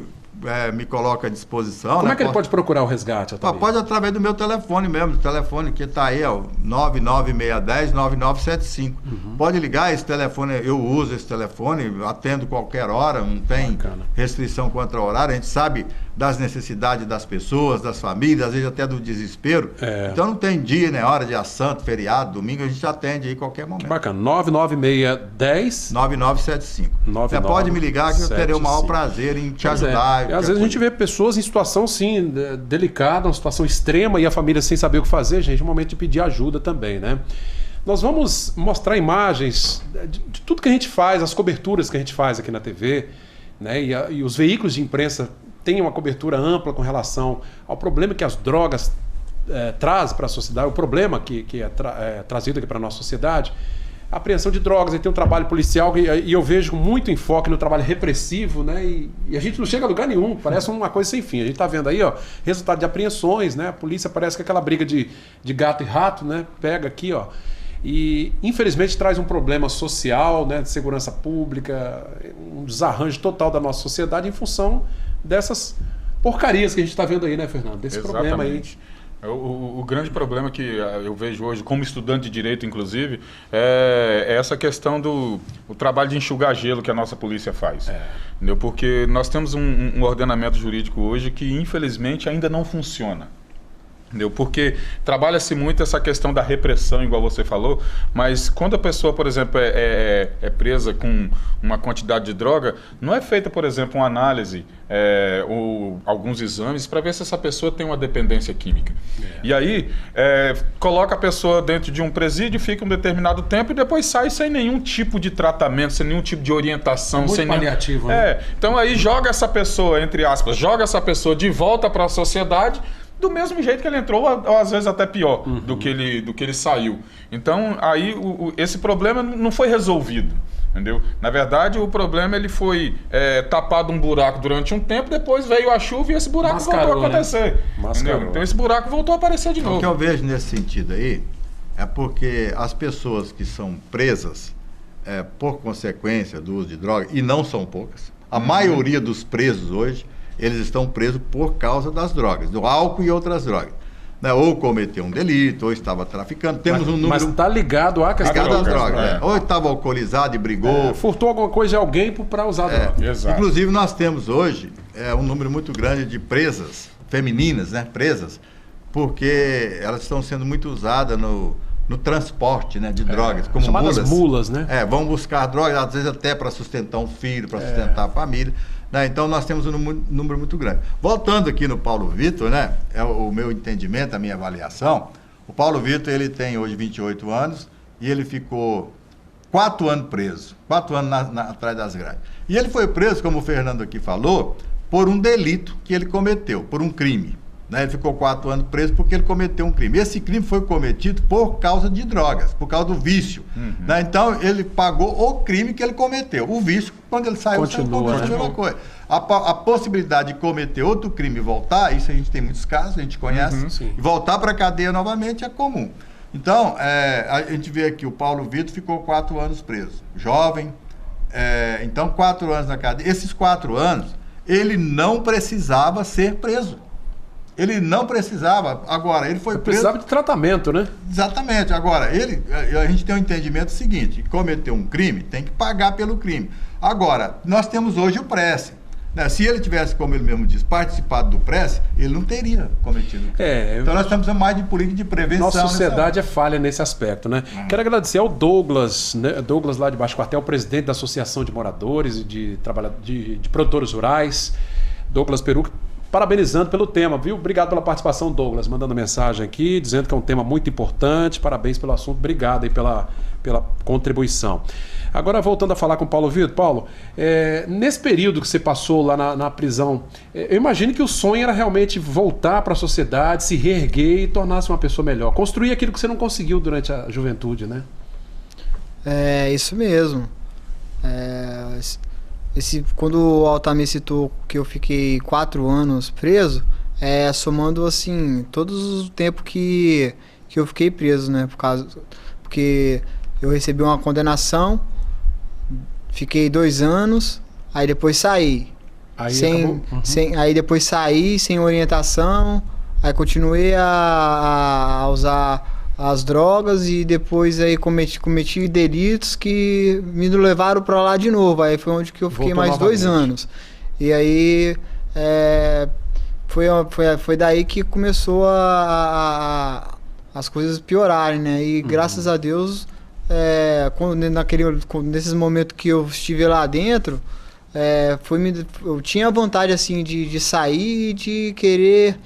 me coloco à disposição. Como é que ele pode procurar o Resgate? Pode através do meu telefone mesmo, o telefone que está aí, 99610-9975. Pode ligar, esse telefone, eu uso esse telefone, atendo qualquer hora, não tem restrição quanto ao horário, a gente sabe das necessidades das pessoas, das famílias, às vezes até do desespero. Então não tem dia, né? Hora, dia santo, feriado, domingo, a gente atende aí a qualquer momento. Que bacana. 99610-9975. Você pode me ligar que eu terei o maior prazer em te ajudar. Às vezes a gente vê pessoas em situação, sim, delicada, uma situação extrema, e a família sem saber o que fazer, gente, é um momento de pedir ajuda também, né? Nós vamos mostrar imagens de tudo que a gente faz, as coberturas que a gente faz aqui na TV, né? E os veículos de imprensa têm uma cobertura ampla com relação ao problema que as drogas trazem para a sociedade, o problema que é trazido aqui para a nossa sociedade. A apreensão de drogas, aí tem um trabalho policial e eu vejo muito enfoque no trabalho repressivo, né? E a gente não chega a lugar nenhum, parece uma coisa sem fim. A gente está vendo aí, ó, resultado de apreensões, né? A polícia parece que é aquela briga de gato e rato, né? Pega aqui, ó. E infelizmente traz um problema social, né? De segurança pública, um desarranjo total da nossa sociedade em função dessas porcarias que a gente está vendo aí, né, Fernando? Desse problema aí. O grande problema que eu vejo hoje, como estudante de direito, inclusive, é essa questão do trabalho de enxugar gelo que a nossa polícia faz. Entendeu? Porque nós temos um ordenamento jurídico hoje que, infelizmente, ainda não funciona. Entendeu? Porque trabalha-se muito essa questão da repressão, igual você falou, mas quando a pessoa, por exemplo, é presa com uma quantidade de droga, não é feita, por exemplo, uma análise ou alguns exames para ver se essa pessoa tem uma dependência química. E aí, coloca a pessoa dentro de um presídio, fica um determinado tempo e depois sai sem nenhum tipo de tratamento, sem nenhum tipo de orientação. Muito sem paliativo, né? Então aí joga essa pessoa, entre aspas, joga essa pessoa de volta para a sociedade, do mesmo jeito que ele entrou, ou às vezes até pior do que ele saiu. Então, aí esse problema não foi resolvido, entendeu? Na verdade, o problema ele foi tapado um buraco durante um tempo, depois veio a chuva e esse buraco voltou a acontecer. Entendeu? Então, esse buraco voltou a aparecer de novo. O que eu vejo nesse sentido aí é porque as pessoas que são presas por consequência do uso de droga, e não são poucas, a maioria dos presos hoje, eles estão presos por causa das drogas, do álcool e outras drogas. Né? Ou cometeu um delito, ou estava traficando. Temos um número... Mas está ligado à questão das drogas. Ou estava alcoolizado e brigou. Furtou alguma coisa de alguém para usar droga. Exato. Inclusive, nós temos hoje um número muito grande de presas, femininas, né? Presas, porque elas estão sendo muito usadas no no transporte, né, de drogas, como chamadas mulas, né? Vão buscar drogas, às vezes até para sustentar um filho, para sustentar a família. Né? Então nós temos um número muito grande. Voltando aqui no Paulo Vitor, né, é o meu entendimento, a minha avaliação. O Paulo Vitor, ele tem hoje 28 anos e ele ficou 4 anos preso, 4 anos atrás das grades. E ele foi preso, como o Fernando aqui falou, por um delito que ele cometeu, por um crime. Né? Ele ficou 4 anos preso porque ele cometeu um crime. Esse crime foi cometido por causa de drogas, por causa do vício. Né? Então, ele pagou o crime que ele cometeu. O vício, quando ele saiu, continua a mesma coisa. A possibilidade de cometer outro crime e voltar, isso a gente tem muitos casos, a gente conhece, e voltar para a cadeia novamente é comum. Então, a gente vê aqui, o Paulo Vitor ficou 4 anos preso, jovem, então 4 anos na cadeia. Esses 4 anos, ele não precisava ser preso. Ele não precisava. Agora, ele foi preso... Precisava de tratamento, né? Exatamente. Agora, a gente tem um entendimento seguinte, cometeu um crime, tem que pagar pelo crime. Agora, nós temos hoje o Prece. Né? Se ele tivesse, como ele mesmo diz, participado do Prece, ele não teria cometido o crime. Então nós estamos mais de política de prevenção. Nossa sociedade é falha nesse aspecto, né? Quero agradecer ao Douglas, né? Douglas lá de Baixo Quartel, presidente da Associação de Moradores e de Produtores Rurais, Douglas Peruc, parabenizando pelo tema, viu? Obrigado pela participação, Douglas, mandando mensagem aqui, dizendo que é um tema muito importante, parabéns pelo assunto, obrigado aí pela contribuição. Agora, voltando a falar com o Paulo Vitor. Paulo, nesse período que você passou lá na prisão, eu imagino que o sonho era realmente voltar para a sociedade, se reerguer e tornar-se uma pessoa melhor, construir aquilo que você não conseguiu durante a juventude, né? É, isso mesmo. Quando o Altamir citou que eu fiquei 4 anos preso, somando assim, todos o tempo que eu fiquei preso, né? Porque eu recebi uma condenação, fiquei 2 anos, aí depois saí. Aí depois saí sem orientação, aí continuei a usar as drogas e depois aí cometi delitos que me levaram para lá de novo. Aí foi onde que eu fiquei mais novamente. 2 anos. E aí foi daí que começou as coisas piorarem, né? E graças a Deus, nesses momentos que eu estive lá dentro, eu tinha vontade assim de sair e de querer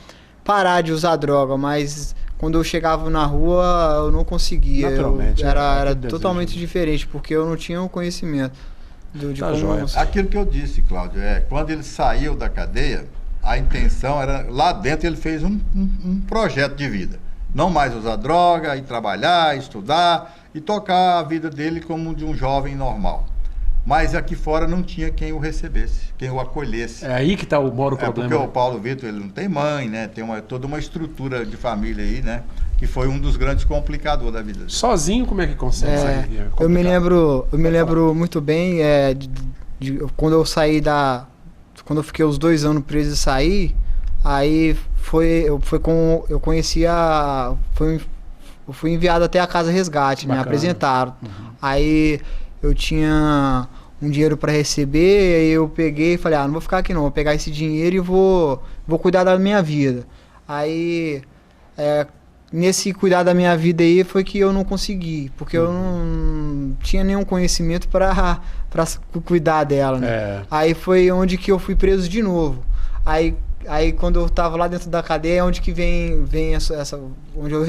parar de usar droga, mas quando eu chegava na rua, eu não conseguia. Naturalmente. Era totalmente diferente, porque eu não tinha o conhecimento de como... Aquilo que eu disse, Cláudio, quando ele saiu da cadeia, a intenção era, lá dentro ele fez um projeto de vida. Não mais usar droga, ir trabalhar, estudar e tocar a vida dele como de um jovem normal. Mas aqui fora não tinha quem o recebesse, quem o acolhesse. É aí que mora o problema. Porque o Paulo Vitor, ele não tem mãe, né? Tem toda uma estrutura de família aí, né? Que foi um dos grandes complicadores da vida dele. Sozinho, como é que consegue sair? Eu me lembro muito bem quando eu saí quando eu fiquei os 2 anos preso e saí, aí eu fui enviado até a Casa Resgate, né? Apresentaram. Aí eu tinha um dinheiro para receber, aí eu peguei e falei, não vou ficar aqui não, vou pegar esse dinheiro e vou cuidar da minha vida. Aí, nesse cuidar da minha vida aí foi que eu não consegui, porque eu não tinha nenhum conhecimento para cuidar dela, né? Aí foi onde que eu fui preso de novo. Aí quando eu tava lá dentro da cadeia, é onde que vem onde eu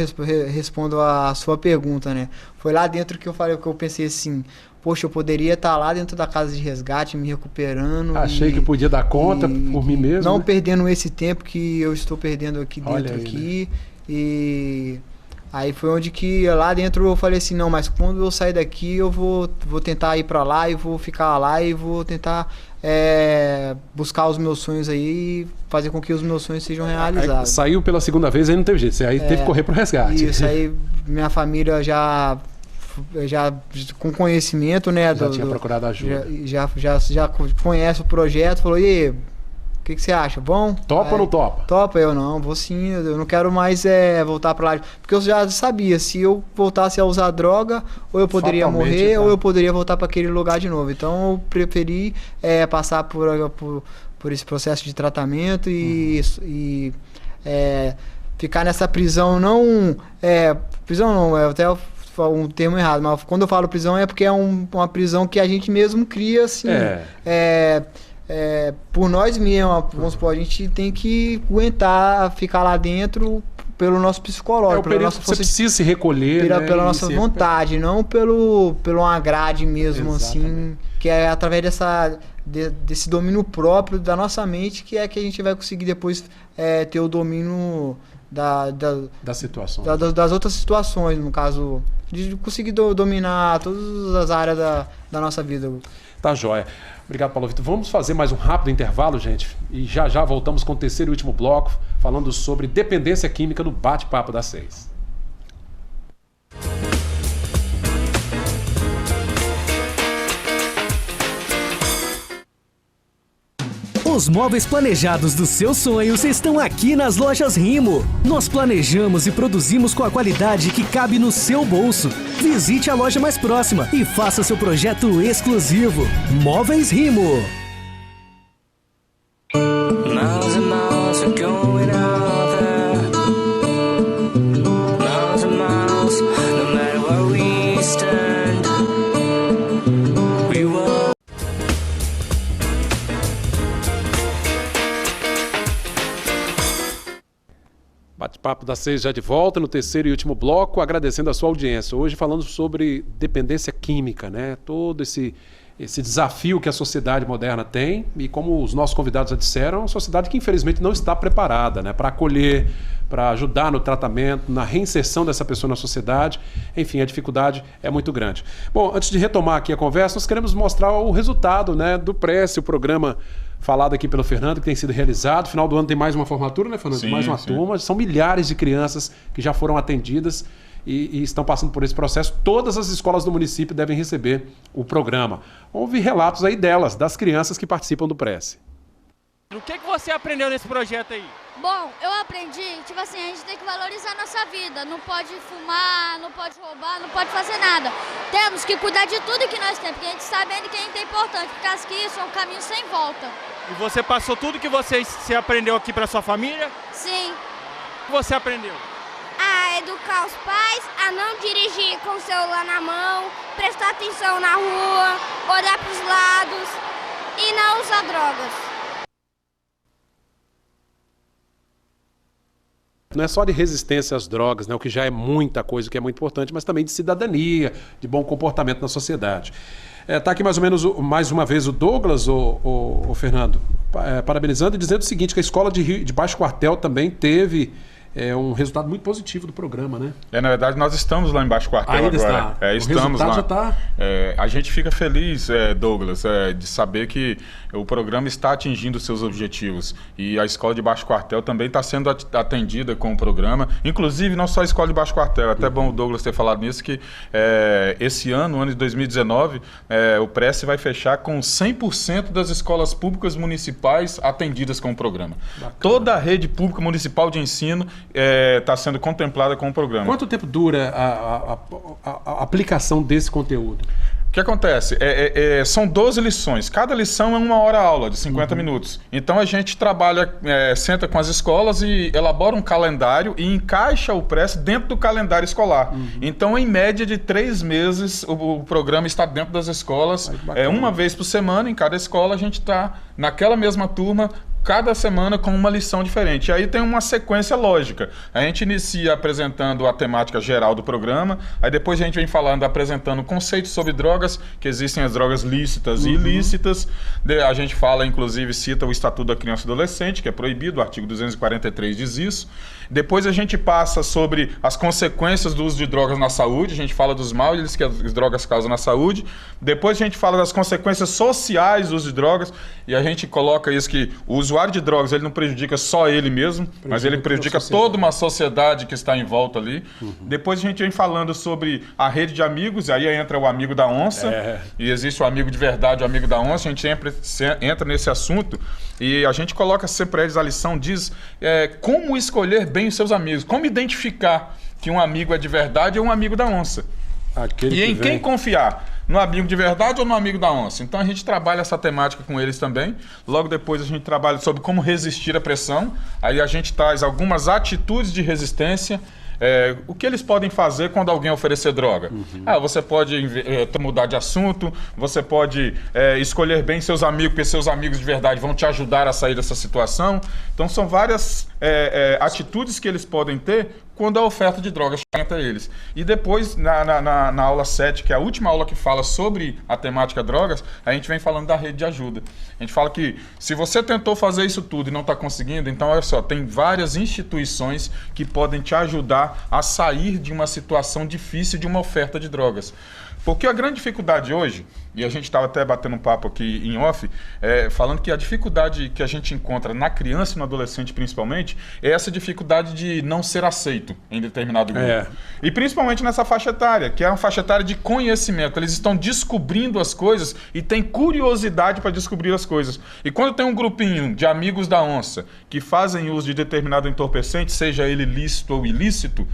respondo a sua pergunta, né? Foi lá dentro que eu pensei assim, poxa, eu poderia estar lá dentro da casa de resgate, me recuperando. Achei que podia dar conta por mim mesmo. Não, né? Perdendo esse tempo que eu estou perdendo aqui dentro aqui. Né? E aí foi onde que lá dentro eu falei assim, não, mas quando eu sair daqui eu vou tentar ir para lá e vou ficar lá e vou tentar buscar os meus sonhos aí e fazer com que os meus sonhos sejam realizados. Aí, saiu pela segunda vez, aí não teve jeito, você aí teve que correr pro resgate. Isso, aí minha família já com conhecimento, né? Já tinha procurado ajuda. Já conhece o projeto, falou, e o que você acha? Bom? Topa ou não topa? Topa, eu não, vou sim, eu não quero mais voltar para lá. Porque eu já sabia, se eu voltasse a usar droga, ou eu poderia morrer, ou eu poderia voltar para aquele lugar de novo. Então eu preferi passar por esse processo de tratamento e ficar nessa prisão não Prisão não, é até um termo errado, mas quando eu falo prisão é porque é uma prisão que a gente mesmo cria, assim, por nós mesmos. Vamos supor, a gente tem que aguentar ficar lá dentro pelo nosso psicológico. Pela nossa força, você precisa se recolher, pela nossa vontade, não pelo uma grade mesmo, assim, que é através desse domínio próprio da nossa mente que a gente vai conseguir depois ter o domínio das situações. Das outras situações, no caso, de conseguir dominar todas as áreas da nossa vida. Tá joia. Obrigado, Paulo Vitor. Vamos fazer mais um rápido intervalo, gente, e já voltamos com o terceiro e último bloco, falando sobre dependência química no Bate-Papo das 6. Os móveis planejados dos seus sonhos estão aqui nas lojas Rimo. Nós planejamos e produzimos com a qualidade que cabe no seu bolso. Visite a loja mais próxima e faça seu projeto exclusivo. Móveis Rimo. Bate-Papo das 6 já de volta no terceiro e último bloco, agradecendo a sua audiência. Hoje falando sobre dependência química, né? Todo esse desafio que a sociedade moderna tem e, como os nossos convidados já disseram, é uma sociedade que infelizmente não está preparada, né, para acolher, para ajudar no tratamento, na reinserção dessa pessoa na sociedade. Enfim, a dificuldade é muito grande. Bom, antes de retomar aqui a conversa, nós queremos mostrar o resultado, né, do PRESSE, o programa falado aqui pelo Fernando, que tem sido realizado. No final do ano tem mais uma formatura, né, Fernando? Sim, mais uma turma. São milhares de crianças que já foram atendidas e estão passando por esse processo. Todas as escolas do município devem receber o programa. Vamos ouvir relatos aí delas, das crianças que participam do PRESSE. O que você aprendeu nesse projeto aí? Bom, eu aprendi, tipo assim, a gente tem que valorizar a nossa vida. Não pode fumar, não pode roubar, não pode fazer nada. Temos que cuidar de tudo que nós temos, porque a gente sabendo que é importante, porque que isso é um caminho sem volta. E você passou tudo que você aprendeu aqui para sua família? Sim. O que você aprendeu? A educar os pais, a não dirigir com o celular na mão, prestar atenção na rua, olhar para os lados e não usar drogas. Não é só de resistência às drogas, né, o que já é muita coisa, o que é muito importante, mas também de cidadania, de bom comportamento na sociedade. Está aqui mais ou menos, mais uma vez, o Douglas, o Fernando, parabenizando e dizendo o seguinte, que a escola de Baixo Quartel também teve um resultado muito positivo do programa, né? Na verdade, nós estamos lá em Baixo Quartel ainda agora. Está. Estamos lá. Já tá... a gente fica feliz, Douglas, de saber que o programa está atingindo seus objetivos. E a escola de Baixo Quartel também está sendo atendida com o programa. Inclusive, não só a escola de Baixo Quartel. É até bom o Douglas ter falado nisso, que esse ano, ano de 2019, o PRESSE vai fechar com 100% das escolas públicas municipais atendidas com o programa. Bacana. Toda a rede pública municipal de ensino está sendo contemplada com o programa. Quanto tempo dura a aplicação desse conteúdo? O que acontece? São 12 lições. Cada lição é 1 hora aula, de 50 minutos. Então a gente trabalha, senta com as escolas e elabora um calendário e encaixa o PRESSE dentro do calendário escolar. Então, em média de 3 meses, o programa está dentro das escolas. Uma vez por semana, em cada escola, a gente está naquela mesma turma, cada semana com uma lição diferente. E aí tem uma sequência lógica. A gente inicia apresentando a temática geral do programa, aí depois a gente vem apresentando conceitos sobre drogas, que existem as drogas lícitas e ilícitas. A gente fala, inclusive, cita o Estatuto da Criança e Adolescente, que é proibido, o artigo 243 diz isso. Depois a gente passa sobre as consequências do uso de drogas na saúde, a gente fala dos males que as drogas causam na saúde. Depois a gente fala das consequências sociais do uso de drogas, e a gente coloca isso que o usuário de drogas, ele não prejudica só ele mesmo, mas ele prejudica toda uma sociedade que está em volta ali. Depois a gente vem falando sobre a rede de amigos, e aí entra o amigo da onça, e existe o amigo de verdade, o amigo da onça, a gente entra nesse assunto, e a gente coloca sempre para eles, a lição diz como escolher bem os seus amigos, como identificar que um amigo é de verdade ou um amigo da onça. E em quem confiar? No amigo de verdade ou no amigo da onça? Então a gente trabalha essa temática com eles também. Logo depois a gente trabalha sobre como resistir à pressão. Aí a gente traz algumas atitudes de resistência. o que eles podem fazer quando alguém oferecer droga? Você pode mudar de assunto, você pode escolher bem seus amigos, porque seus amigos de verdade vão te ajudar a sair dessa situação. Então são várias atitudes que eles podem ter quando a oferta de drogas chega até eles. E depois, na aula 7, que é a última aula que fala sobre a temática drogas, a gente vem falando da rede de ajuda. A gente fala que se você tentou fazer isso tudo e não está conseguindo, então olha só, tem várias instituições que podem te ajudar a sair de uma situação difícil de uma oferta de drogas. Porque a grande dificuldade hoje, e a gente estava até batendo um papo aqui em off, falando que a dificuldade que a gente encontra na criança e no adolescente principalmente, é essa dificuldade de não ser aceito em determinado grupo. E principalmente nessa faixa etária, que é uma faixa etária de conhecimento. Eles estão descobrindo as coisas e têm curiosidade para descobrir as coisas. E quando tem um grupinho de amigos da onça que fazem uso de determinado entorpecente, seja ele lícito ou ilícito,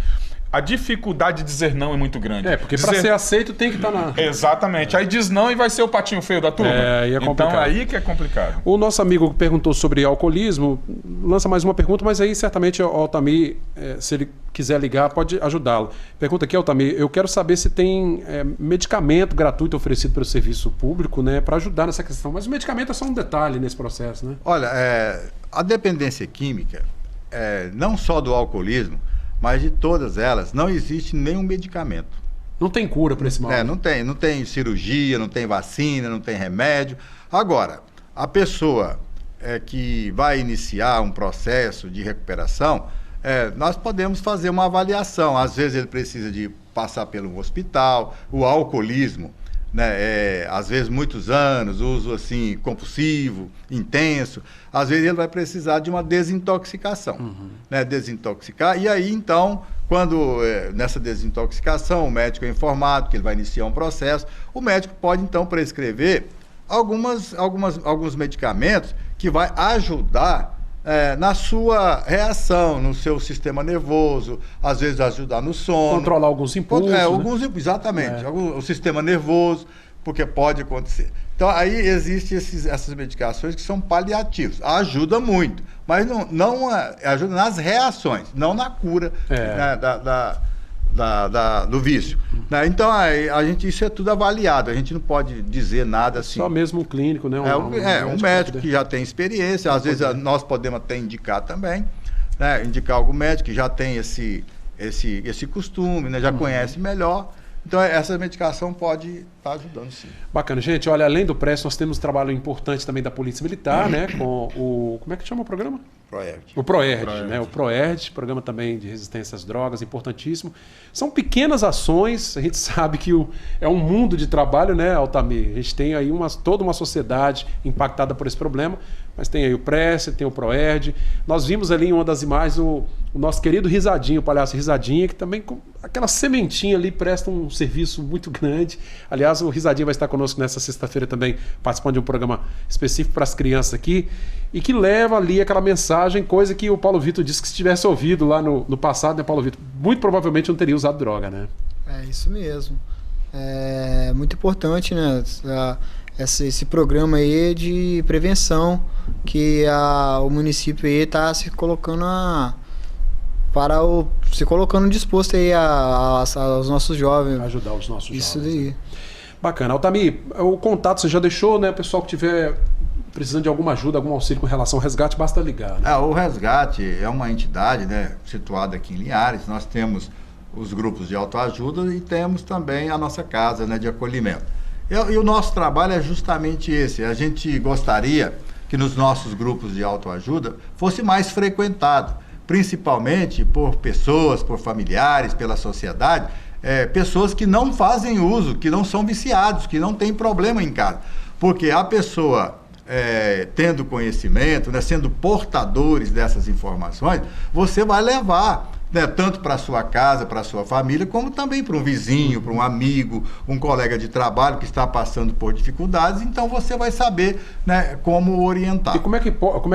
a dificuldade de dizer não é muito grande. Porque para ser aceito tem que estar na... Exatamente. Aí diz não e vai ser o patinho feio da turma. Aí é complicado. Então aí que é complicado. O nosso amigo que perguntou sobre alcoolismo lança mais uma pergunta, mas aí certamente o Altamir, se ele quiser ligar, pode ajudá-lo. Pergunta aqui, Altamir, eu quero saber se tem medicamento gratuito oferecido pelo serviço público, né, para ajudar nessa questão. Mas o medicamento é só um detalhe nesse processo, né? Olha, a dependência química, não só do alcoolismo, mas de todas elas, não existe nenhum medicamento. Não tem cura para esse mal? Não tem cirurgia, não tem vacina, não tem remédio. Agora, a pessoa que vai iniciar um processo de recuperação, nós podemos fazer uma avaliação. Às vezes ele precisa de passar pelo hospital, o alcoolismo, né, às vezes muitos anos, uso assim compulsivo, intenso, às vezes ele vai precisar de uma desintoxicação, né, desintoxicar, e aí então, quando nessa desintoxicação o médico é informado que ele vai iniciar um processo, o médico pode então prescrever alguns medicamentos que vai ajudar na sua reação, no seu sistema nervoso, às vezes ajudar no sono. Controlar alguns impulsos. Exatamente. O sistema nervoso, porque pode acontecer. Então, aí existem essas medicações que são paliativos. Ajuda muito, mas não ajuda nas reações, não na cura do vício. Então, isso é tudo avaliado, a gente não pode dizer nada assim. Só mesmo um clínico, né? Um médico que já tem experiência, às vezes nós podemos até indicar também, né? Indicar algum médico que já tem esse costume, né? Já conhece melhor. Então, essa medicação pode estar ajudando, sim. Bacana. Gente, olha, além do PRES, nós temos um trabalho importante também da Polícia Militar, né? Com o... Como é que chama o programa? ProERD. O ProERD, né? O ProERD, programa também de resistência às drogas, importantíssimo. São pequenas ações, a gente sabe que é um mundo de trabalho, né, Altamir? A gente tem aí toda uma sociedade impactada por esse problema, mas tem aí o PRES, tem o ProERD. Nós vimos ali em uma das imagens o nosso querido Risadinho, o palhaço Risadinha, que também com aquela sementinha ali presta um serviço muito grande. Aliás, o Risadinha vai estar conosco nessa sexta-feira também, participando de um programa específico para as crianças aqui, e que leva ali aquela mensagem, coisa que o Paulo Vitor disse que se tivesse ouvido lá no passado, né, Paulo Vitor, muito provavelmente não teria usado droga, né? É isso mesmo. É muito importante, né, esse programa aí de prevenção que o município aí está se colocando disposto aí aos nossos jovens. Ajudar os nossos jovens. Isso daí. Né? Bacana. Altamir, o contato você já deixou, né? O pessoal que tiver precisando de alguma ajuda, algum auxílio com relação ao resgate, basta ligar. Né? O resgate é uma entidade, né, situada aqui em Linhares. Nós temos os grupos de autoajuda e temos também a nossa casa, né, de acolhimento. E o nosso trabalho é justamente esse. A gente gostaria que nos nossos grupos de autoajuda fosse mais frequentado, principalmente por pessoas, por familiares, pela sociedade, pessoas que não fazem uso, que não são viciados, que não têm problema em casa. Porque a pessoa, tendo conhecimento, né, sendo portadores dessas informações, você vai levar, né, tanto para a sua casa, para a sua família, como também para um vizinho, para um amigo, um colega de trabalho que está passando por dificuldades. Então você vai saber, né, como orientar. E como é que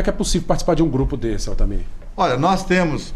é possível participar de um grupo desse, Altamir? Olha, nós temos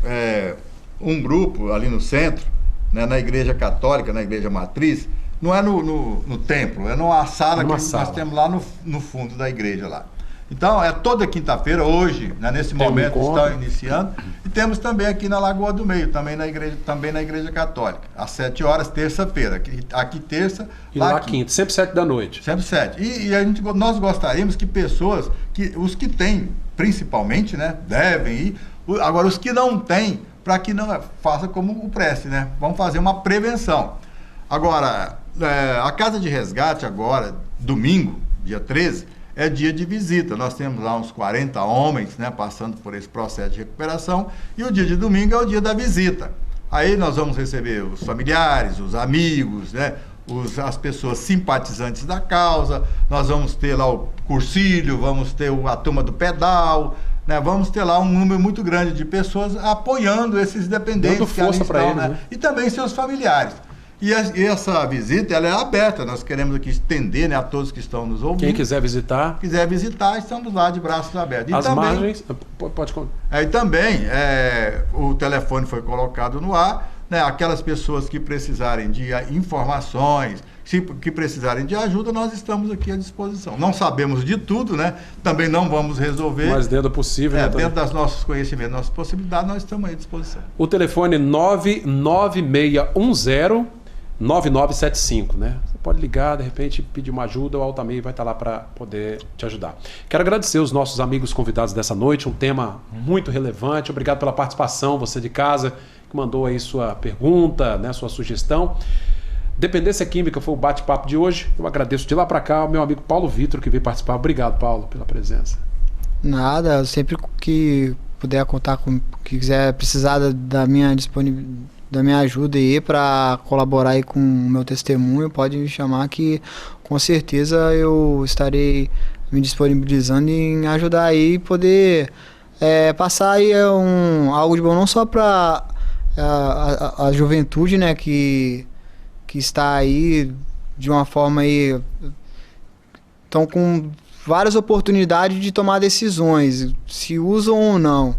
um grupo ali no centro, né, na Igreja Católica, na Igreja Matriz. Não é no templo, é numa sala que nós temos lá no fundo da igreja lá. Então, é toda quinta-feira, hoje, né, nesse momento, está iniciando. E temos também aqui na Lagoa do Meio, também na Igreja Católica, às 7 horas, terça-feira. Aqui terça, e lá quinta, sempre 7 da noite. Sempre 7. E nós gostaríamos que pessoas, os que têm, principalmente, né, devem ir. Agora, os que não têm, para que não faça como o Prece, né? Vamos fazer uma prevenção. Agora, a Casa de Resgate agora, domingo, dia 13, é dia de visita. Nós temos lá uns 40 homens, né, passando por esse processo de recuperação, e o dia de domingo é o dia da visita. Aí nós vamos receber os familiares, os amigos, né, as pessoas simpatizantes da causa, nós vamos ter lá o cursilho, vamos ter a turma do pedal, né, vamos ter lá um número muito grande de pessoas apoiando esses dependentes. Dando força para eles, né? E também seus familiares. E essa visita, ela é aberta, nós queremos aqui estender, né, a todos que estão nos ouvindo. Quem quiser visitar, estamos lá de braços abertos. E as também, margens, pode contar. E também, o telefone foi colocado no ar, né, aquelas pessoas que precisarem de informações, que precisarem de ajuda, nós estamos aqui à disposição. Não sabemos de tudo, né? Também não vamos resolver. Mas dentro do possível. Dentro dos nossos conhecimentos, nossas possibilidades, nós estamos à disposição. O telefone é 99610-9975, né? Você pode ligar, de repente, pedir uma ajuda, o Altamir vai estar lá para poder te ajudar. Quero agradecer os nossos amigos convidados dessa noite, um tema muito relevante. Obrigado pela participação, você de casa, que mandou aí sua pergunta, né, sua sugestão. Dependência Química foi o bate-papo de hoje. Eu agradeço de lá para cá ao meu amigo Paulo Vitor, que veio participar. Obrigado, Paulo, pela presença. Nada, sempre que puder contar com, que quiser precisar da minha disponibilidade, da minha ajuda aí para colaborar aí com o meu testemunho, pode me chamar que com certeza eu estarei me disponibilizando em ajudar aí e poder passar aí algo de bom, não só para a juventude, né, que está aí de uma forma aí, estão com várias oportunidades de tomar decisões, se usam ou não,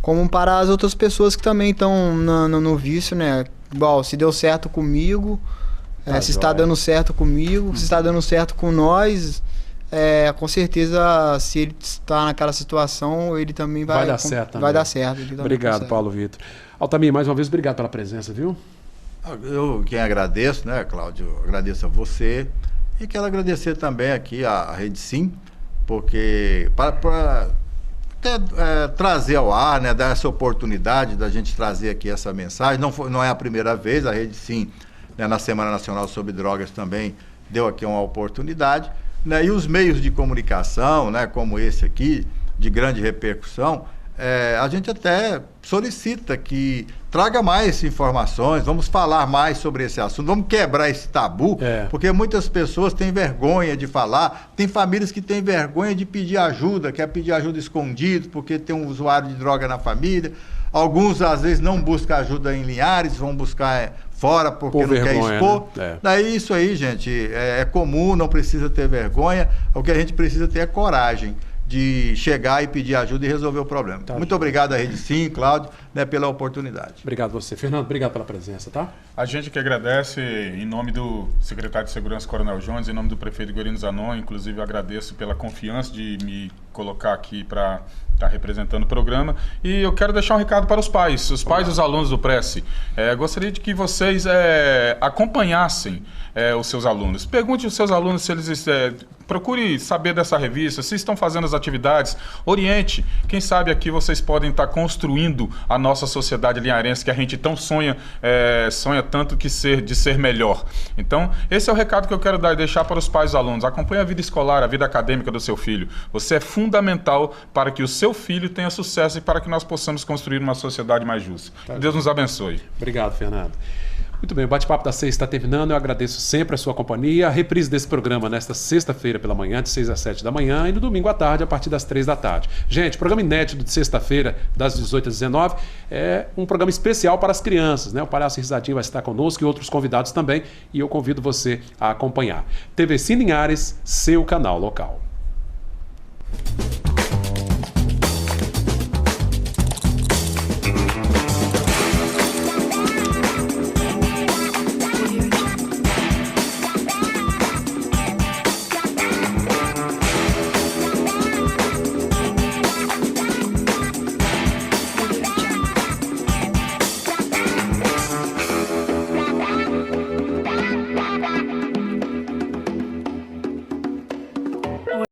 como para as outras pessoas que também estão no vício, né? Igual, se deu certo comigo, se está dando certo comigo, se está dando certo com nós, com certeza, se ele está naquela situação, ele também vai dar certo. Vai dar certo. Obrigado, Paulo Vitor. Altamir, mais uma vez, obrigado pela presença, viu? Eu quem agradeço, né, Cláudio? Agradeço a você e quero agradecer também aqui a Rede Sim, porque para trazer ao ar, né, dar essa oportunidade da gente trazer aqui essa mensagem. Não é a primeira vez, a Rede Sim, né, na Semana Nacional sobre Drogas também deu aqui uma oportunidade, né, e os meios de comunicação, né, como esse aqui, de grande repercussão, a gente até solicita que traga mais informações, vamos falar mais sobre esse assunto, vamos quebrar esse tabu, porque muitas pessoas têm vergonha de falar, tem famílias que têm vergonha de pedir ajuda, quer pedir ajuda escondido, porque tem um usuário de droga na família, alguns às vezes não buscam ajuda em Linhares, vão buscar fora porque não quer expor, né? Daí isso aí, gente, é comum, não precisa ter vergonha, o que a gente precisa ter é coragem de chegar e pedir ajuda e resolver o problema. Muito obrigado à Rede Sim, Cláudio, né, pela oportunidade. Obrigado a você. Fernando, obrigado pela presença, tá? A gente que agradece, em nome do secretário de Segurança, Coronel Jones, em nome do prefeito Guarino Zanon, inclusive eu agradeço pela confiança de me colocar aqui para estar representando o programa. E eu quero deixar um recado para os pais dos alunos do Prece. Gostaria de que vocês acompanhassem os seus alunos. Pergunte aos seus alunos se eles... procure saber dessa revista, se estão fazendo as atividades, oriente. Quem sabe aqui vocês podem estar construindo a nossa sociedade linharense, que a gente tão sonha tanto de ser melhor. Então, esse é o recado que eu quero dar e deixar para os pais dos alunos. Acompanhe a vida escolar, a vida acadêmica do seu filho. Você é fundamental para que o seu filho tenha sucesso e para que nós possamos construir uma sociedade mais justa. Que Deus nos abençoe. Obrigado, Fernando. Muito bem, o Bate-Papo da 6 está terminando, eu agradeço sempre a sua companhia. A reprise desse programa nesta sexta-feira pela manhã, de 6 às 7 da manhã, e no domingo à tarde, a partir das 3 da tarde. Gente, programa inédito de sexta-feira, das 18 às 19, é um programa especial para as crianças, né? O Palhaço Risadinho vai estar conosco e outros convidados também, e eu convido você a acompanhar. TV Sim Linhares, seu canal local.